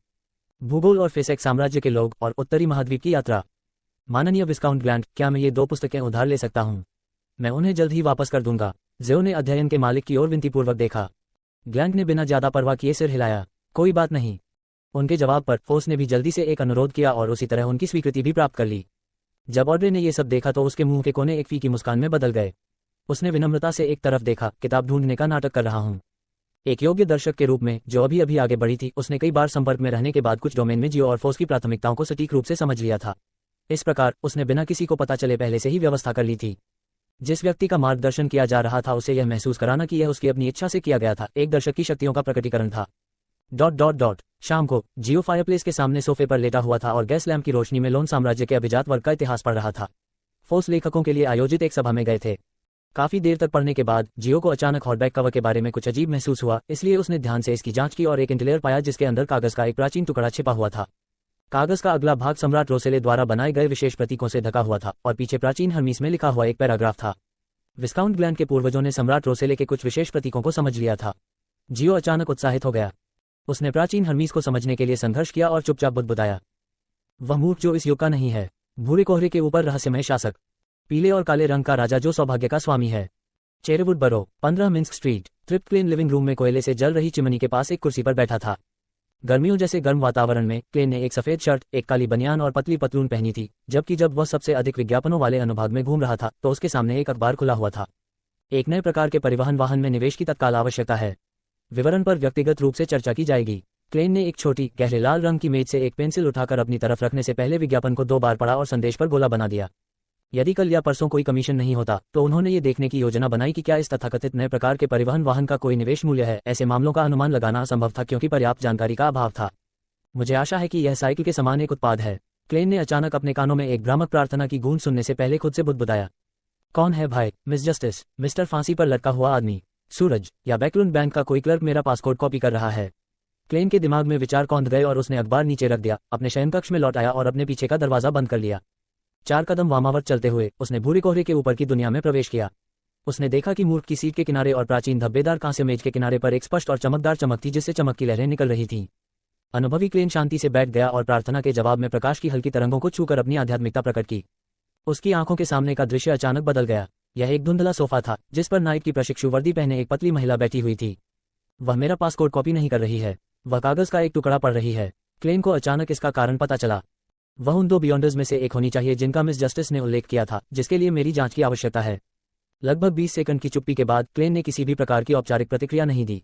Speaker 1: भूगोल और फेसेक साम्राज्य के लोग और उत्तरी महाद्वीप की यात्रा। माननीय विस्काउंट ग्लैंड, क्या मैं ये 2 पुस्तकें उधार ले सकता हूँ? मैं उन्हें जल्द ही वापस कर दूंगा। जियो ने अध्ययन के मालिक की ओर विनतीपूर्वक देखा। ग्लैंड ने बिना ज्यादा परवाह किए सिर हिलाया। कोई बात नहीं। उनके जवाब पर फोस ने भी जल्दी से एक अनुरोध किया और उसी तरह उनकी स्वीकृति भी प्राप्त कर ली। जब ऑड्रे ने ये सब देखा तो उसके मुंह के कोने एक फीकी मुस्कान में बदल गए। उसने विनम्रता से एक तरफ देखा। किताब ढूंढने का नाटक कर रहा हूँ। एक योग्य दर्शक के रूप में जो अभी अभी आगे बढ़ी थी, उसने कई बार संपर्क में रहने के बाद कुछ डोमेन में जियो और फोस की प्राथमिकताओं को सटीक रूप से समझ लिया था। इस प्रकार उसने बिना किसी को पता चले पहले से ही व्यवस्था कर ली थी। जिस व्यक्ति का मार्गदर्शन किया जा रहा था उसे यह महसूस कराना कि यह उसकी अपनी इच्छा से किया गया था, एक दर्शक की शक्तियों का प्रकटीकरण था। ... शाम को जियो फायरप्लेस के सामने सोफे पर लेटा हुआ था और गैस लैंप की रोशनी में लोन साम्राज्य के अभिजात वर्ग का इतिहास पढ़ रहा था। फोस लेखकों के लिए आयोजित एक सभा में गए थे। काफी देर तक पढ़ने के बाद जियो को अचानक हॉटबैक कवर के बारे में कुछ अजीब महसूस हुआ, इसलिए उसने ध्यान से इसकी जांच की और एक इंटेलियर पाया जिसके अंदर कागज का एक प्राचीन टुकड़ा छिपा हुआ था। कागज का अगला भाग सम्राट रोसेले द्वारा बनाए गए विशेष प्रतीकों से ढका हुआ था और पीछे प्राचीन हर्मीस में लिखा हुआ एक पैराग्राफ था। विस्काउंट ग्लैंड के पूर्वजों ने सम्राट रोसेले के कुछ विशेष प्रतीकों को समझ लिया था। जियो अचानक उत्साहित हो गया। उसने प्राचीन हर्मीस को समझने के लिए संघर्ष किया और चुपचाप बुदबुदाया, वह मूर्ख जो इस युग का नहीं है। भूरे कोहरे के ऊपर रहस्यमय शासक, पीले और काले रंग का राजा जो सौभाग्य का स्वामी है। Cherwood Borough, 15 Minsk Street. Trip Klein living room में कोयले से जल रही चिमनी के पास एक कुर्सी पर बैठा था। गर्मियों जैसे गर्म वातावरण में क्लेन ने एक सफेद शर्ट, एक काली बनियान और पतली पतलून पहनी थी, जबकि जब वह सबसे अधिक विज्ञापनों वाले अनुभाग में घूम रहा था तो उसके सामने एक अखबार खुला हुआ था। एक नए प्रकार के परिवहन वाहन में निवेश की तत्काल आवश्यकता है। विवरण पर व्यक्तिगत रूप से चर्चा की जाएगी। क्लेन ने एक छोटी गहरे लाल रंग की मेज से एक पेंसिल उठाकर अपनी तरफ रखने से पहले विज्ञापन को 2 बार पढ़ा और संदेश पर गोला बना दिया। यदि कल या परसों कोई कमीशन नहीं होता तो उन्होंने ये देखने की योजना बनाई कि क्या इस तथाकथित नए प्रकार के परिवहन वाहन का कोई निवेश मूल्य है। ऐसे मामलों का अनुमान लगाना असंभव था क्योंकि पर्याप्त जानकारी का अभाव था। मुझे आशा है कि यह साइकिल के समान एक उत्पाद है। क्लेन ने अचानक अपने कानों में एक भ्रामक प्रार्थना की गूंज सुनने से पहले खुद से बुदबुदाया। कौन है भाई? मिस जस्टिस, मिस्टर फांसी पर लटका हुआ आदमी, सूरज, या बैकलून बैंक का कोई क्लर्क मेरा पासपोर्ट कॉपी कर रहा है। क्लेन के दिमाग में विचार कौंध गए और उसने अखबार नीचे रख दिया, अपने शयनकक्ष में लौट आया और अपने पीछे का दरवाजा बंद कर लिया। 4 कदम वामावर्त चलते हुए उसने भूरे कोहरे के ऊपर की दुनिया में प्रवेश किया। उसने देखा कि मूर्ख की सीट के किनारे और प्राचीन धब्बेदार कांस्य मेज के किनारे पर एक स्पष्ट और चमकदार चमक थी जिससे चमक की लहरें निकल रही थीं। अनुभवी क्लेन शांति से बैठ गया और प्रार्थना के जवाब में प्रकाश की हल्की तरंगों को छूकर अपनी आध्यात्मिकता प्रकट की। उसकी आंखों के सामने का दृश्य अचानक बदल गया। यह एक धुंधला सोफा था जिस पर नाइट की प्रशिक्षु वर्दी पहने एक पतली महिला बैठी हुई थी। वह मेरा पासपोर्ट कॉपी नहीं कर रही है, वह कागज का एक टुकड़ा पढ़ रही है। क्लेन को अचानक इसका कारण पता चला। वह उन 2 बियॉन्डर्स में से एक होनी चाहिए जिनका मिस जस्टिस ने उल्लेख किया था, जिसके लिए मेरी जांच की आवश्यकता है। लगभग 20 सेकंड की चुप्पी के बाद क्लेन ने किसी भी प्रकार की औपचारिक प्रतिक्रिया नहीं दी।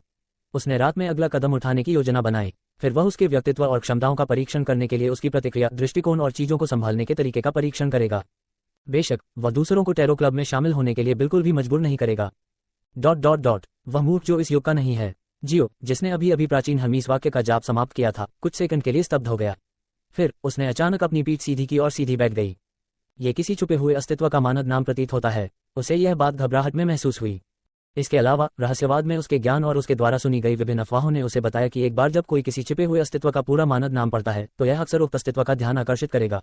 Speaker 1: उसने रात में अगला कदम उठाने की योजना बनाई। फिर वह उसके व्यक्तित्व और क्षमताओं का परीक्षण करने के लिए उसकी प्रतिक्रिया, दृष्टिकोण और चीजों को संभालने के तरीके का परीक्षण करेगा। बेशक वह दूसरों को टैरो क्लब में शामिल होने के लिए बिल्कुल भी मजबूर नहीं करेगा। ... वह मूर्ख जो इस युग का नहीं है। जियो, जिसने अभी अभी प्राचीन हर्मीस वाक्य का जाप समाप्त किया था, कुछ सेकंड के लिए स्तब्ध हो गया। फिर उसने अचानक अपनी पीठ सीधी की और सीधी बैठ गई। ये किसी छुपे हुए अस्तित्व का मानद नाम प्रतीत होता है। उसे यह बात घबराहट में महसूस हुई। इसके अलावा रहस्यवाद में उसके ज्ञान और उसके द्वारा सुनी गई विभिन्न अफवाहों ने उसे बताया कि एक बार जब कोई किसी छिपे हुए अस्तित्व का पूरा मानद नाम पढ़ता है तो यह अक्सर उक्त अस्तित्व का ध्यान आकर्षित करेगा।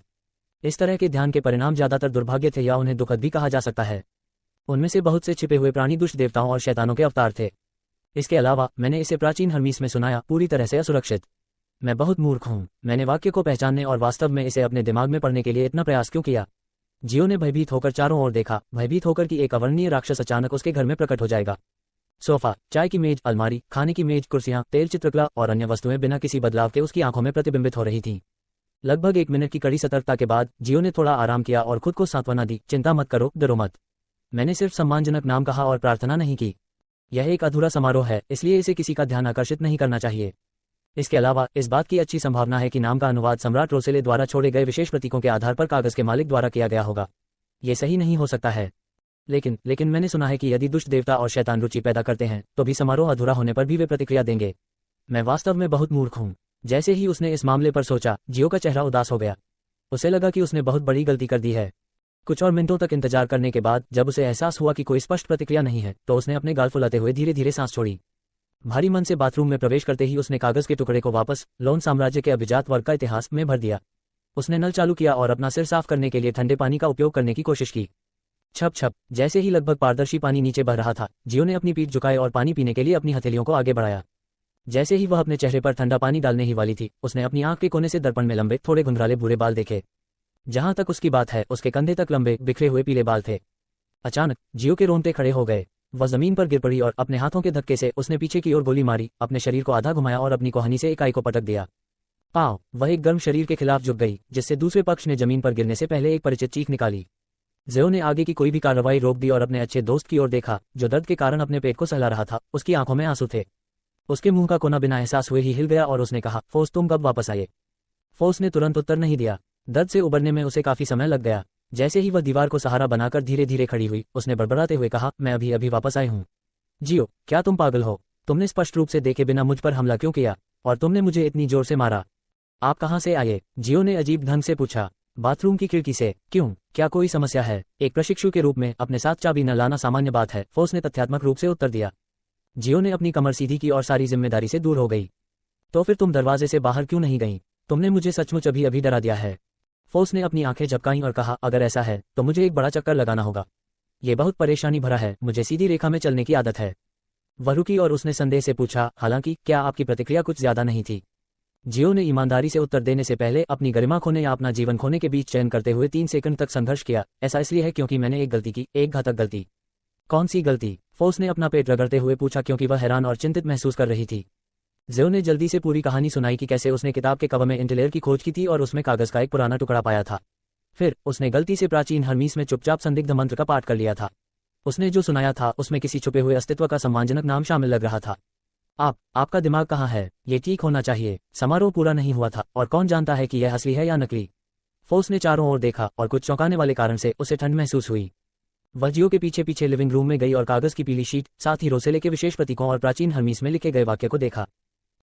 Speaker 1: इस तरह के ध्यान के परिणाम ज्यादातर दुर्भाग्य थे या उन्हें दुखद भी कहा जा सकता है। उनमें से बहुत से छिपे हुए प्राणी दुष्ट देवताओं और शैतानों के अवतार थे। इसके अलावा मैंने इसे प्राचीन हर्मीस में सुनाया, पूरी तरह से असुरक्षित। मैं बहुत मूर्ख हूँ। मैंने वाक्य को पहचानने और वास्तव में इसे अपने दिमाग में पढ़ने के लिए इतना प्रयास क्यों किया? जियो ने भयभीत होकर चारों ओर देखा, भयभीत होकर कि एक अवर्णनीय राक्षस अचानक उसके घर में प्रकट हो जाएगा। सोफा, चाय की मेज, अलमारी, खाने की मेज, कुर्सियां, तेल चित्रकला और अन्य वस्तुएं बिना किसी बदलाव के उसकी आंखों में प्रतिबिंबित हो रही थीं। लगभग 1 मिनट की कड़ी सतर्कता के बाद जियो ने थोड़ा आराम किया और खुद को सांत्वना दी, चिंता मत करो, डरो मत। मैंने सिर्फ सम्मानजनक नाम कहा और प्रार्थना नहीं की। यह एक अधूरा समारोह है, इसलिए इसे किसी का ध्यान आकर्षित नहीं करना चाहिए। इसके अलावा इस बात की अच्छी संभावना है कि नाम का अनुवाद सम्राट रोसेले द्वारा छोड़े गए विशेष प्रतीकों के आधार पर कागज के मालिक द्वारा किया गया होगा। ये सही नहीं हो सकता है। लेकिन मैंने सुना है कि यदि दुष्ट देवता और शैतान रुचि पैदा करते हैं तो भी समारोह अधूरा होने पर भी वे प्रतिक्रिया देंगे। मैं वास्तव में बहुत मूर्ख हूँ। जैसे ही उसने इस मामले पर सोचा, जियो का चेहरा उदास हो गया। उसे लगा कि उसने बहुत बड़ी गलती कर दी है। कुछ और मिनटों तक इंतजार करने के बाद जब उसे एहसास हुआ कि कोई स्पष्ट प्रतिक्रिया नहीं है तो उसने अपने गाल फुलाते हुए धीरे धीरे सांस छोड़ी। भारी मन से बाथरूम में प्रवेश करते ही उसने कागज के टुकड़े को वापस लोन साम्राज्य के अभिजात वर्ग का इतिहास में भर दिया। उसने नल चालू किया और अपना सिर साफ करने के लिए ठंडे पानी का उपयोग करने की कोशिश की। छप छप, जैसे ही लगभग पारदर्शी पानी नीचे बह रहा था, जियो ने अपनी पीठ झुकाई और पानी पीने के लिए अपनी हथेलियों को आगे बढ़ाया। जैसे ही वह अपने चेहरे पर ठंडा पानी डालने ही वाली थी, उसने अपनी आंख के कोने से दर्पण में लंबे थोड़े घुंघराले भूरे बाल देखे। जहां तक उसकी बात है, उसके कंधे तक लंबे बिखरे हुए पीले बाल थे। अचानक जियो के रोंगटे खड़े हो गए। वह जमीन पर गिर पड़ी और अपने हाथों के धक्के से उसने पीछे की ओर गोली मारी, अपने शरीर को आधा घुमाया और अपनी कोहनी से इकाई को पटक दिया। पाव! वह एक गर्म शरीर के खिलाफ झुक गई, जिससे दूसरे पक्ष ने जमीन पर गिरने से पहले एक परिचित चीख निकाली। जियो ने आगे की कोई भी कार्रवाई रोक दी और अपने अच्छे दोस्त की ओर देखा, जो दर्द के कारण अपने पेट को सहला रहा था। उसकी आंखों में आंसू थे। उसके मुंह का कोना बिना एहसास हुए ही हिल गया और उसने कहा, फोर्स, तुम कब वापस आए? फोर्स ने तुरंत उत्तर नहीं दिया। दर्द से उबरने में उसे काफी समय लग गया। जैसे ही वह दीवार को सहारा बनाकर धीरे धीरे खड़ी हुई, उसने बड़बड़ाते हुए कहा, मैं अभी अभी वापस आई हूँ। जियो, क्या तुम पागल हो? तुमने स्पष्ट रूप से देखे बिना मुझ पर हमला क्यों किया? और तुमने मुझे इतनी जोर से मारा। आप कहाँ से आए? जियो ने अजीब ढंग से पूछा। बाथरूम की खिड़की से। क्यों, क्या कोई समस्या है? एक प्रशिक्षु के रूप में अपने साथ चाबी न लाना सामान्य बात है, फोर्स ने तथ्यात्मक रूप से उत्तर दिया। जियो ने अपनी कमर सीधी की और सारी जिम्मेदारी से दूर हो गई। तो फिर तुम दरवाजे से बाहर क्यों नहीं गई? तुमने मुझे सचमुच अभी अभी डरा दिया है। फोर्स ने अपनी आंखें झपकाईं और कहा, अगर ऐसा है तो मुझे एक बड़ा चक्कर लगाना होगा। ये बहुत परेशानी भरा है, मुझे सीधी रेखा में चलने की आदत है। वह रुकी और उसने संदेह से पूछा, हालांकि क्या आपकी प्रतिक्रिया कुछ ज्यादा नहीं थी? जियो ने ईमानदारी से उत्तर देने से पहले अपनी गरिमा खोने या अपना जीवन खोने के बीच चयन करते हुए 3 सेकंड तक संघर्ष किया। ऐसा इसलिए है क्योंकि मैंने एक गलती की, एक घातक गलती। कौन सी गलती? फोर्स ने अपना पेट रगड़ते हुए पूछा, क्योंकि वह हैरान और चिंतित महसूस कर रही थी। जियो ने जल्दी से पूरी कहानी सुनाई कि कैसे उसने किताब के कवर में इंटेलियर की खोज की थी और उसमें कागज का एक पुराना टुकड़ा पाया था। फिर उसने गलती से प्राचीन हर्मीस में चुपचाप संदिग्ध मंत्र का पाठ कर लिया था। उसने जो सुनाया था उसमें किसी छुपे हुए अस्तित्व का सम्मानजनक नाम शामिल लग रहा था। आपका दिमाग कहाँ है? ये ठीक होना चाहिए। समारोह पूरा नहीं हुआ था और कौन जानता है कि यह असली है या नकली। फोर्स ने चारों ओर देखा और कुछ चौंकाने वाले कारण से उसे ठंड महसूस हुई। वह जियो के पीछे पीछे लिविंग रूम में गई और कागज की पीली शीट, साथ ही रोसेले के विशेष प्रतीकों और प्राचीन हर्मीस में लिखे गए वाक्य को देखा।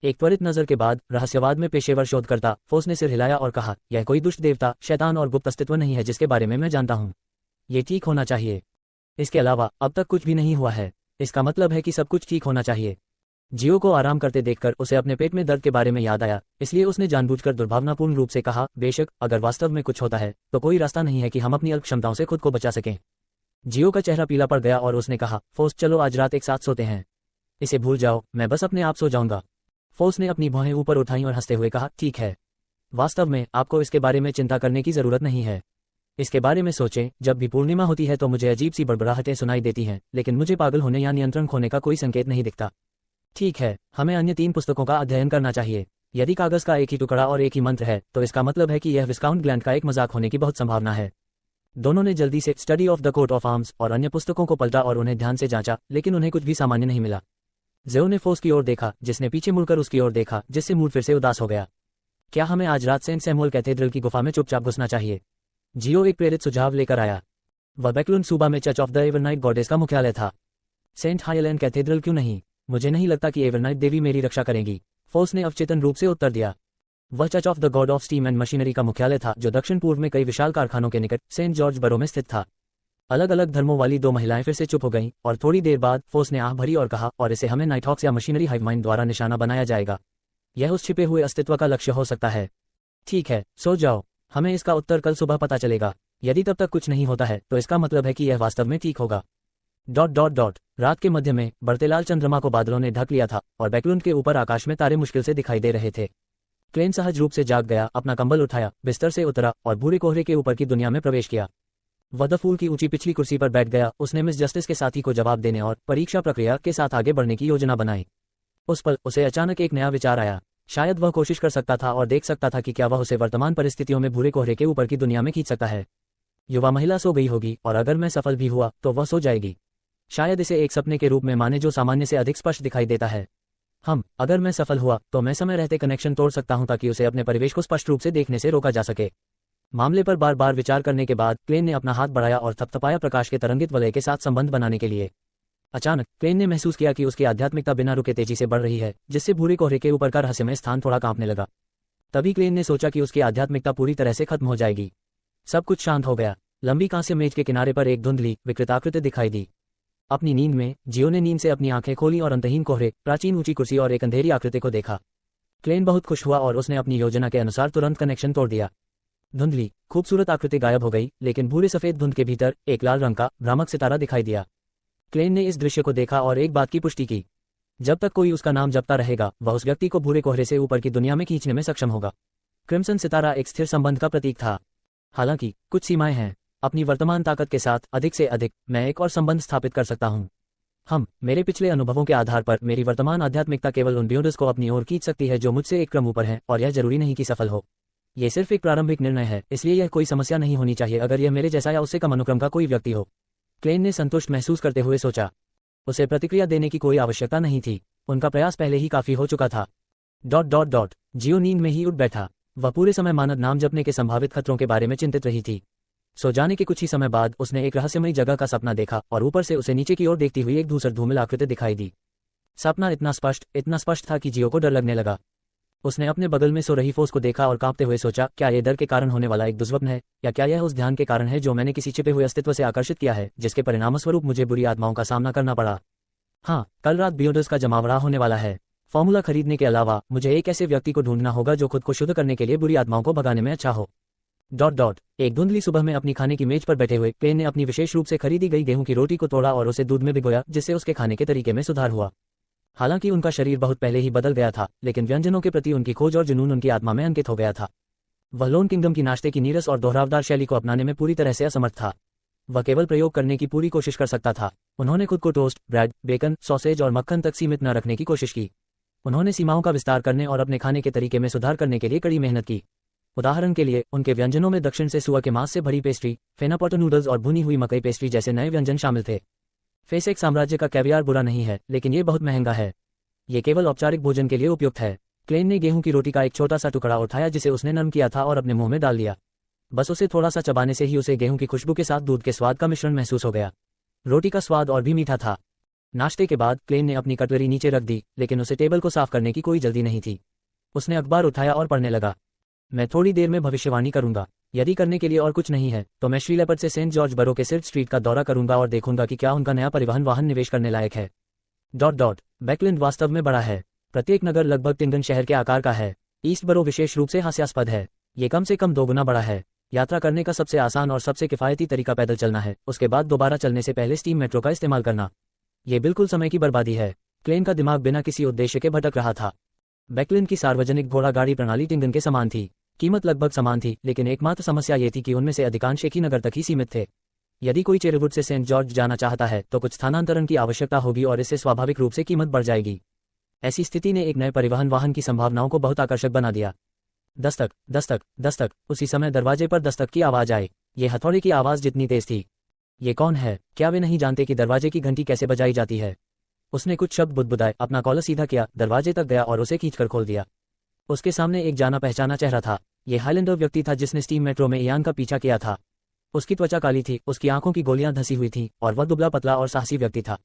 Speaker 1: एक त्वरित नजर के बाद रहस्यवाद में पेशेवर शोधकर्ता फोर्स ने सिर हिलाया और कहा, यह कोई दुष्ट देवता, शैतान और गुप्त अस्तित्व नहीं है जिसके बारे में मैं जानता हूँ। ये ठीक होना चाहिए। इसके अलावा अब तक कुछ भी नहीं हुआ है। इसका मतलब है कि सब कुछ ठीक होना चाहिए। जियो को आराम करते देखकर उसे अपने पेट में दर्द के बारे में याद आया, इसलिए उसने जानबूझकर दुर्भावनापूर्ण रूप से कहा, बेशक अगर वास्तव में कुछ होता है तो कोई रास्ता नहीं है कि हम अपनी अल्प क्षमताओं से खुद को बचा सकें। जियो का चेहरा पीला पड़ गया और उसने कहा, फोर्स चलो आज रात एक साथ सोते हैं। इसे भूल जाओ, मैं बस अपने आप सो जाऊंगा। फोर्स ने अपनी भौहें ऊपर उठाई और हंसते हुए कहा, ठीक है। वास्तव में आपको इसके बारे में चिंता करने की जरूरत नहीं है। इसके बारे में सोचें, जब भी पूर्णिमा होती है तो मुझे अजीब सी बड़बड़ाहटें सुनाई देती हैं, लेकिन मुझे पागल होने या नियंत्रण खोने का कोई संकेत नहीं दिखता। ठीक है, हमें अन्य 3 पुस्तकों का अध्ययन करना चाहिए। यदि कागज का एक ही टुकड़ा और एक ही मंत्र है तो इसका मतलब है कि यह विस्काउंट ग्लैंड का एक मजाक होने की बहुत संभावना है। दोनों ने जल्दी से study of the coat of arms और अन्य पुस्तकों को पलटा और उन्हें ध्यान से जांचा, लेकिन उन्हें कुछ भी सामान्य नहीं मिला। ज़ेओ ने फोर्स की ओर देखा, जिसने पीछे मुड़कर उसकी ओर देखा, जिससे मूड फिर से उदास हो गया। क्या हमें आज रात सेंट सैमुअल कैथेड्रल की गुफा में चुपचाप घुसना चाहिए? जियो एक प्रेरित सुझाव लेकर आया। वह बैकलुन सूबा में church of the Evernight goddess का मुख्यालय था। सेंट हाइलैंड कैथेड्रल क्यों नहीं? मुझे नहीं लगता कि एवरनाइट देवी मेरी रक्षा करेंगी, फोर्स ने अवचेतन रूप से उत्तर दिया। वह church of the God of steam and machinery का मुख्यालय था, जो दक्षिण पूर्व में कई विशाल कारखानों के निकट सेंट जॉर्ज बरो में स्थित था। अलग अलग धर्मों वाली 2 महिलाएं फिर से चुप हो गईं, और थोड़ी देर बाद फोर्स ने आह भरी और कहा, और इसे हमें नाइटहॉक्स या मशीनरी हाइव माइंड द्वारा निशाना बनाया जाएगा। यह उस छिपे हुए अस्तित्व का लक्ष्य हो सकता है। ठीक है, सो जाओ, हमें इसका उत्तर कल सुबह पता चलेगा। यदि तब तक कुछ नहीं होता है तो इसका मतलब है कि यह वास्तव में ठीक होगा। ... रात के मध्य में बढ़ते लाल चंद्रमा को बादलों ने ढक लिया था और बैकलुंड के ऊपर आकाश में तारे मुश्किल से दिखाई दे रहे थे। क्लेन सहज रूप से जाग गया, अपना कंबल उठाया, बिस्तर से उतरा और भूरे कोहरे के ऊपर की दुनिया में प्रवेश किया। वह द फूल की ऊंची पिछली कुर्सी पर बैठ गया। उसने मिस जस्टिस के साथी को जवाब देने और परीक्षा प्रक्रिया के साथ आगे बढ़ने की योजना बनाई। उस पल उसे अचानक एक नया विचार आया। शायद वह कोशिश कर सकता था और देख सकता था कि क्या वह उसे वर्तमान परिस्थितियों में भूरे कोहरे के ऊपर की दुनिया में खींच सकता है। युवा महिला सो गई होगी, और अगर मैं सफल भी हुआ तो वह सो जाएगी। शायद इसे एक सपने के रूप में माने जो सामान्य से अधिक स्पष्ट दिखाई देता है। अगर मैं सफल हुआ तो मैं समय रहते कनेक्शन तोड़ सकता हूं ताकि उसे अपने परिवेश को स्पष्ट रूप से देखने से रोका जा सके। मामले पर बार बार विचार करने के बाद क्लेन ने अपना हाथ बढ़ाया और थपथपाया प्रकाश के तरंगित वलय के साथ संबंध बनाने के लिए। अचानक क्लेन ने महसूस किया कि उसकी आध्यात्मिकता बिना रुके तेजी से बढ़ रही है, जिससे भूरे कोहरे के ऊपर का रहस्यमय स्थान थोड़ा कांपने लगा। तभी क्लेन ने सोचा कि उसकी आध्यात्मिकता पूरी तरह से खत्म हो जाएगी। सब कुछ शांत हो गया। लंबी कांस्य मेज के किनारे पर एक धुंधली विकृत आकृति दिखाई दी। अपनी नींद में जियो ने नींद से अपनी आंखें खोली और अंतहीन कोहरे, प्राचीन ऊंची कुर्सी और एक अंधेरी आकृति को देखा। क्लेन बहुत खुश हुआ और उसने अपनी योजना के अनुसार तुरंत कनेक्शन तोड़ दिया। धुंधली खूबसूरत आकृति गायब हो गई, लेकिन भूरे सफेद धुंध के भीतर एक लाल रंग का भ्रामक सितारा दिखाई दिया। क्लेन ने इस दृश्य को देखा और एक बात की पुष्टि की। जब तक कोई उसका नाम जपता रहेगा, वह उस व्यक्ति को भूरे कोहरे से ऊपर की दुनिया में खींचने में सक्षम होगा। क्रिम्सन सितारा एक स्थिर संबंध का प्रतीक था। हालांकि कुछ सीमाएं हैं। अपनी वर्तमान ताकत के साथ अधिक से अधिक मैं एक और संबंध स्थापित कर सकता हूं। मेरे पिछले अनुभवों के आधार पर मेरी वर्तमान आध्यात्मिकता केवल उन बियोंडर्स को अपनी ओर खींच सकती है जो मुझसे एक क्रम ऊपर हैं, और यह जरूरी नहीं कि सफल हो। यह सिर्फ एक प्रारंभिक निर्णय है, इसलिए यह कोई समस्या नहीं होनी चाहिए अगर यह मेरे जैसा या उससे कम अनुक्रम का कोई व्यक्ति हो। क्लेन ने संतुष्ट महसूस करते हुए सोचा। उसे प्रतिक्रिया देने की कोई आवश्यकता नहीं थी। उनका प्रयास पहले ही काफी हो चुका था। ... जियो नींद में ही उठ बैठा। वह पूरे समय मानद नाम जपने के संभावित खतरों के बारे में चिंतित रही थी। सो जाने के कुछ ही समय बाद उसने एक रहस्यमयी जगह का सपना देखा और ऊपर से उसे नीचे की ओर देखती हुई एक धूसर धूमिल आकृति दिखाई दी। सपना इतना स्पष्ट था कि जियो को डर लगने लगा। उसने अपने बगल में सो रही फोर्स को देखा और कांपते हुए सोचा, क्या यह डर के कारण होने वाला एक दुष्स्वप्न है, या क्या यह उस ध्यान के कारण है जो मैंने किसी छिपे हुए अस्तित्व से आकर्षित किया है, जिसके परिणामस्वरूप मुझे बुरी आत्माओं का सामना करना पड़ा। कल रात बियोंडर्स का जमावड़ा होने वाला है। फॉर्मूला खरीदने के अलावा मुझे एक ऐसे व्यक्ति को ढूंढना होगा जो खुद को शुद्ध करने के लिए बुरी आत्माओं को भगाने में अच्छा हो। ... एक धुंधली सुबह में अपनी खाने की मेज पर बैठे हुए क्लेन ने अपनी विशेष रूप से खरीदी गई गेहूं की रोटी को तोड़ा और उसे दूध में भिगोया, जिससे उसके खाने के तरीके में सुधार हुआ। हालांकि उनका शरीर बहुत पहले ही बदल गया था, लेकिन व्यंजनों के प्रति उनकी खोज और जुनून उनकी आत्मा में अंकित हो गया था। वह लोन किंगडम की नाश्ते की नीरस और दोहरावदार शैली को अपनाने में पूरी तरह से असमर्थ था। वह केवल प्रयोग करने की पूरी कोशिश कर सकता था। उन्होंने खुद को टोस्ट, ब्रेड, बेकन, सॉसेज और मक्खन तक सीमित न रखने की कोशिश की। उन्होंने सीमाओं का विस्तार करने और अपने खाने के तरीके में सुधार करने के लिए कड़ी मेहनत की। उदाहरण के लिए, उनके व्यंजनों में दक्षिण से सुअर के मांस से भरी पेस्ट्री, फेनापोटो नूडल्स और भुनी हुई मकई पेस्ट्री जैसे नए व्यंजन शामिल थे। फेसेक साम्राज्य का कैवियार बुरा नहीं है, लेकिन ये बहुत महंगा है। ये केवल औपचारिक भोजन के लिए उपयुक्त है। क्लेन ने गेहूं की रोटी का एक छोटा सा टुकड़ा उठाया जिसे उसने नरम किया था और अपने मुंह में डाल लिया। बस उसे थोड़ा सा चबाने से ही उसे गेहूं की खुशबू के साथ दूध के स्वाद का मिश्रण महसूस हो गया। रोटी का स्वाद और भी मीठा था। नाश्ते के बाद क्लेन ने अपनी कटलरी नीचे रख दी, लेकिन उसे टेबल को साफ करने की कोई जल्दी नहीं थी। उसने अखबार उठाया और पढ़ने लगा। मैं थोड़ी देर में भविष्यवाणी करूंगा। यदि करने के लिए और कुछ नहीं है तो मैं श्रीलेपर्ड से सेंट जॉर्ज बरो के सिल्क स्ट्रीट का दौरा करूंगा और देखूंगा कि क्या उनका नया परिवहन वाहन निवेश करने लायक है। बैकलैंड वास्तव में बड़ा है। प्रत्येक नगर लगभग टिंगन शहर के आकार का है। ईस्टबरो विशेष रूप से हास्यास्पद है। ये कम से कम 2 गुना बड़ा है। यात्रा करने का सबसे आसान और सबसे किफायती तरीका पैदल चलना है, उसके बाद दोबारा चलने से पहले स्टीम मेट्रो का इस्तेमाल करना। ये बिल्कुल समय की बर्बादी है। क्लेन का दिमाग बिना किसी उद्देश्य के भटक रहा था। बैकलैंड की सार्वजनिक घोड़ा गाड़ी प्रणाली टिंगन के समान थी। कीमत लगभग समान थी, लेकिन एकमात्र समस्या ये थी कि उनमें से अधिकांश एक ही नगर तक ही सीमित थे। यदि कोई चेरवुड से सेंट जॉर्ज जाना चाहता है तो कुछ स्थानांतरण की आवश्यकता होगी और इससे स्वाभाविक रूप से कीमत बढ़ जाएगी। ऐसी स्थिति ने एक नए परिवहन वाहन की संभावनाओं को बहुत आकर्षक बना दिया। दस्तक दस्तक दस्तक। उसी समय दरवाजे पर दस्तक की आवाज आई। ये हथौड़े की आवाज जितनी तेज थी। ये कौन है? क्या वे नहीं जानते कि दरवाजे की घंटी कैसे बजाई जाती है? उसने कुछ शब्द बुदबुदाए, अपना कॉलर सीधा किया, दरवाजे तक गया और उसे खींचकर खोल दिया। उसके सामने एक जाना पहचाना चेहरा था। यह हाइलैंडर व्यक्ति था जिसने स्टीम मेट्रो में इयान का पीछा किया था। उसकी त्वचा काली थी, उसकी आंखों की गोलियां धसी हुई थीं और वह दुबला पतला और साहसी व्यक्ति था।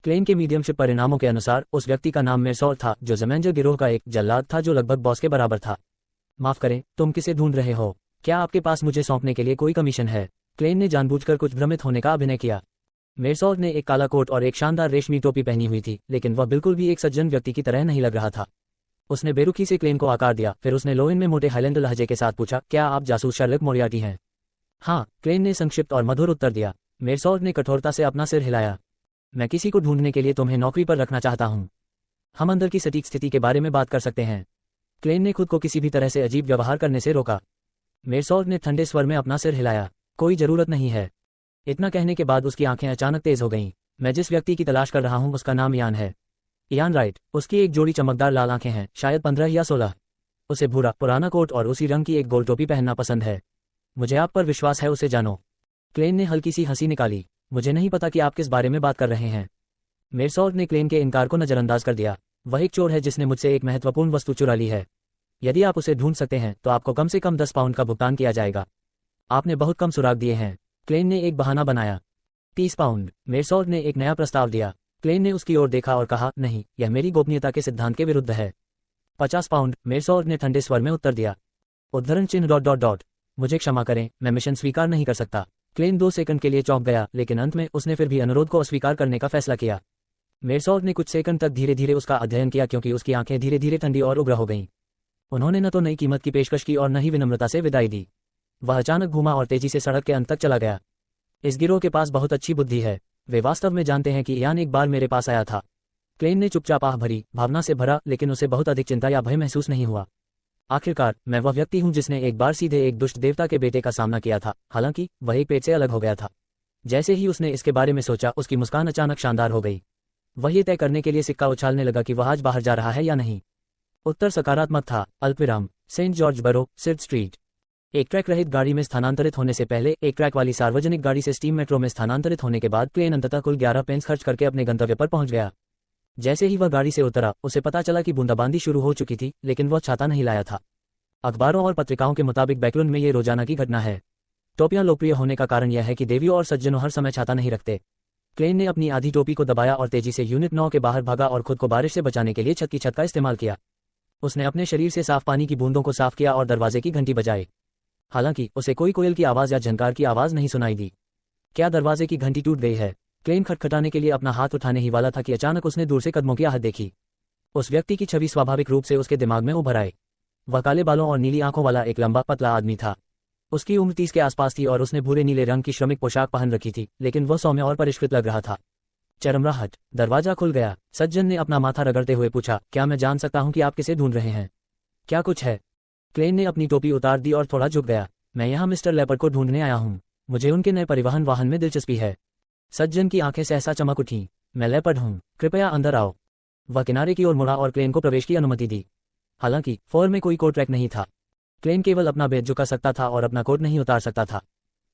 Speaker 1: क्लेन के मीडियमशिप परिणामों के अनुसार उस व्यक्ति का नाम मेरसॉल्ट था, जो ज़मेंजर गिरोह का एक जल्लाद था जो लगभग बॉस के बराबर था। माफ करें, तुम किसे ढूंढ रहे हो? क्या आपके पास मुझे सौंपने के लिए कोई कमीशन है? क्लेन ने जानबूझकर कुछ भ्रमित होने का अभिनय किया। मेरसॉल्ट ने एक काला कोट और एक शानदार रेशमी टोपी पहनी हुई थी, लेकिन वह बिल्कुल भी एक सज्जन व्यक्ति की तरह नहीं लग रहा था। उसने बेरुखी से क्लेन को आकार दिया, फिर उसने लोइन में मोटे हाइलैंडर लहजे के साथ पूछा, क्या आप जासूस शर्लक मोरियार्टी हैं? हाँ, क्लेन ने संक्षिप्त और मधुर उत्तर दिया। मेरसॉल्ट ने कठोरता से अपना सिर हिलाया। मैं किसी को ढूंढने के लिए तुम्हें नौकरी पर रखना चाहता हूँ। हम अंदर की सटीक स्थिति के बारे में बात कर सकते हैं। क्लेन ने खुद को किसी भी तरह से अजीब व्यवहार करने से रोका। मेरसॉल्ट ने ठंडे स्वर में अपना सिर हिलाया। कोई जरूरत नहीं है। इतना कहने के बाद उसकी आंखें अचानक तेज हो गईं। मैं जिस व्यक्ति की तलाश कर रहा हूं उसका नाम इयान है। Ian right. उसकी एक जोड़ी चमकदार लाल आंखें हैं, शायद 15 या 16। उसे भूरा पुराना कोट और उसी रंग की एक गोल टोपी पहनना पसंद है। मुझे आप पर विश्वास है, उसे जानो। क्लेन ने हल्की सी हंसी निकाली। मुझे नहीं पता कि आप किस बारे में बात कर रहे हैं। मेरसॉल्ट ने क्लेन के इनकार को नजरअंदाज कर दिया। वह एक चोर है जिसने मुझसे एक महत्वपूर्ण वस्तु चुरा ली है। यदि आप उसे ढूंढ सकते हैं तो आपको कम से कम 10 पाउंड का भुगतान किया जाएगा। आपने बहुत कम सुराग दिए हैं। क्लेन ने एक बहाना बनाया। 30 पाउंड। मेरसॉल्ट ने एक नया प्रस्ताव दिया। क्लेन ने उसकी ओर देखा और कहा, नहीं, यह मेरी गोपनीयता के सिद्धांत के विरुद्ध है। 50 पाउंड। मेरसॉल्ट ने ठंडे स्वर में उत्तर दिया। उद्धरण चिन्ह ... मुझे क्षमा करें, मैं मिशन स्वीकार नहीं कर सकता। क्लेन 2 सेकंड के लिए चौंक गया, लेकिन अंत में उसने फिर भी अनुरोध को अस्वीकार करने का फैसला किया। मेरसॉल्ट ने कुछ सेकंड तक धीरे धीरे उसका अध्ययन किया, क्योंकि उसकी आंखें धीरे धीरे ठंडी और उग्र हो गईं। उन्होंने न तो नई कीमत की पेशकश की और न ही विनम्रता से विदाई दी। वह अचानक घूमा और तेजी से सड़क के अंत तक चला गया। इस गिरोह के पास बहुत अच्छी बुद्धि है। वे वास्तव में जानते हैं कि इयान एक बार मेरे पास आया था। क्लेन ने चुपचाप आह भरी, भावना से भरा, लेकिन उसे बहुत अधिक चिंता या भय महसूस नहीं हुआ। आखिरकार मैं वह व्यक्ति हूं जिसने एक बार सीधे एक दुष्ट देवता के बेटे का सामना किया था, हालांकि वह एक पेट से अलग हो गया था। जैसे ही उसने इसके बारे में सोचा, उसकी मुस्कान अचानक शानदार हो गई। वह ये तय करने के लिए सिक्का उछालने लगा कि वह आज बाहर जा रहा है या नहीं। उत्तर सकारात्मक था। अल्पविराम। सेंट जॉर्ज बरो, सिर्थ स्ट्रीट। एक ट्रैक रहित गाड़ी में स्थानांतरित होने से पहले एक ट्रैक वाली सार्वजनिक गाड़ी से स्टीम मेट्रो में स्थानांतरित होने के बाद क्लेन अंततः कुल 11 पेंस खर्च करके अपने गंतव्य पर पहुंच गया। जैसे ही वह गाड़ी से उतरा, उसे पता चला कि बूंदाबांदी शुरू हो चुकी थी, लेकिन वह छाता नहीं लाया था। अखबारों और पत्रिकाओं के मुताबिक बैकलैंड में ये रोजाना की घटना है। टोपियां लोकप्रिय होने का कारण यह है कि देवियों और सज्जनों हर समय छाता नहीं रखते। क्लेन ने अपनी आधी टोपी को दबाया और तेजी से यूनिट 9 के बाहर भागा और खुद को बारिश से बचाने के लिए छत की छत का इस्तेमाल किया। उसने अपने शरीर से साफ पानी की बूंदों को साफ किया और दरवाजे की घंटी बजाई। हालांकि उसे कोई कोयल की आवाज या झनकार की आवाज नहीं सुनाई दी। क्या दरवाजे की घंटी टूट गई है? क्लेन खटखटाने के लिए अपना हाथ उठाने ही वाला था कि अचानक उसने दूर से कदमों की आहट देखी। उस व्यक्ति की छवि स्वाभाविक रूप से उसके दिमाग में उभर आई। वह काले बालों और नीली आंखों वाला एक लंबा पतला आदमी था। उसकी उम्र 30 के आसपास थी और उसने भूरे नीले रंग की श्रमिक पोशाक पहन रखी थी, लेकिन वह सौम्य और परिष्कृत लग रहा था। चरमराहट। दरवाजा खुल गया। सज्जन ने अपना माथा रगड़ते हुए पूछा, क्या मैं जान सकता हूं कि आप किसे ढूंढ रहे हैं? क्या कुछ है? क्लेन ने अपनी टोपी उतार दी और थोड़ा झुक गया। मैं यहाँ मिस्टर लेपर्ड को ढूंढने आया हूँ। मुझे उनके नए परिवहन वाहन में दिलचस्पी है। सज्जन की आंखें सहसा चमक उठीं। मैं लेपर्ड हूँ, कृपया अंदर आओ। वह किनारे की ओर मुड़ा और क्लेन को प्रवेश की अनुमति दी। हालांकि फ्लोर में कोई कोट रैक नहीं था। क्लेन केवल अपना बेड झुका सकता था और अपना कोट नहीं उतार सकता था।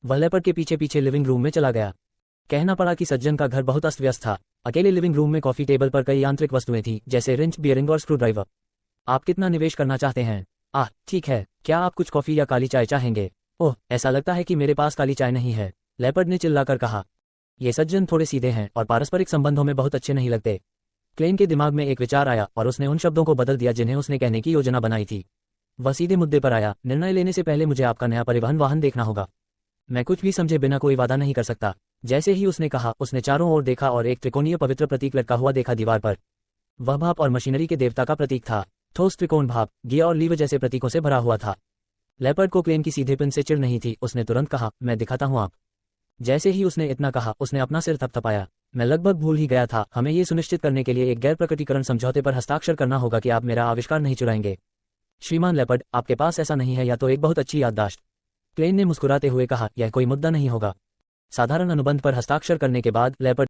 Speaker 1: वह लेपर्ड के पीछे पीछे लिविंग रूम में चला गया। कहना पड़ा कि सज्जन का घर बहुत अस्त व्यस्त था। अकेले लिविंग रूम में कॉफी टेबल पर कई यांत्रिक वस्तुएं थीं, जैसे रिंच, बियरिंग और स्क्रू ड्राइवर। आप कितना निवेश करना चाहते हैं? ठीक है, क्या आप कुछ कॉफी या काली चाय चाहेंगे? ओह, ऐसा लगता है कि मेरे पास काली चाय नहीं है, लेपर्ड ने चिल्लाकर कहा। ये सज्जन थोड़े सीधे हैं और पारस्परिक संबंधों में बहुत अच्छे नहीं लगते। क्लेन के दिमाग में एक विचार आया और उसने उन शब्दों को बदल दिया जिन्हें उसने कहने की योजना बनाई थी। वह सीधे मुद्दे पर आया। निर्णय लेने से पहले मुझे आपका नया परिवहन वाहन देखना होगा। मैं कुछ भी समझे बिना कोई वादा नहीं कर सकता। जैसे ही उसने कहा, उसने चारों ओर देखा और एक त्रिकोणीय पवित्र प्रतीक लटका हुआ देखा दीवार पर। वह भाप और मशीनरी के देवता का प्रतीक था। ठोस त्रिकोण भाप, गिया और लीवर जैसे प्रतीकों से भरा हुआ था। लेपर्ड को क्लेन की सीधेपन से चिढ़ नहीं थी। उसने तुरंत कहा, मैं दिखाता हूँ आप। जैसे ही उसने इतना कहा, उसने अपना सिर थपथपाया। मैं लगभग भूल ही गया था, हमें ये सुनिश्चित करने के लिए एक गैर प्रकटीकरण समझौते पर हस्ताक्षर करना होगा कि आप मेरा आविष्कार नहीं चुराएंगे। श्रीमान लेपर्ड, आपके पास ऐसा नहीं है या तो एक बहुत अच्छी याददाश्त। क्लेन ने मुस्कुराते हुए कहा, यह कोई मुद्दा नहीं होगा। साधारण अनुबंध पर हस्ताक्षर करने के बाद लेपर्ड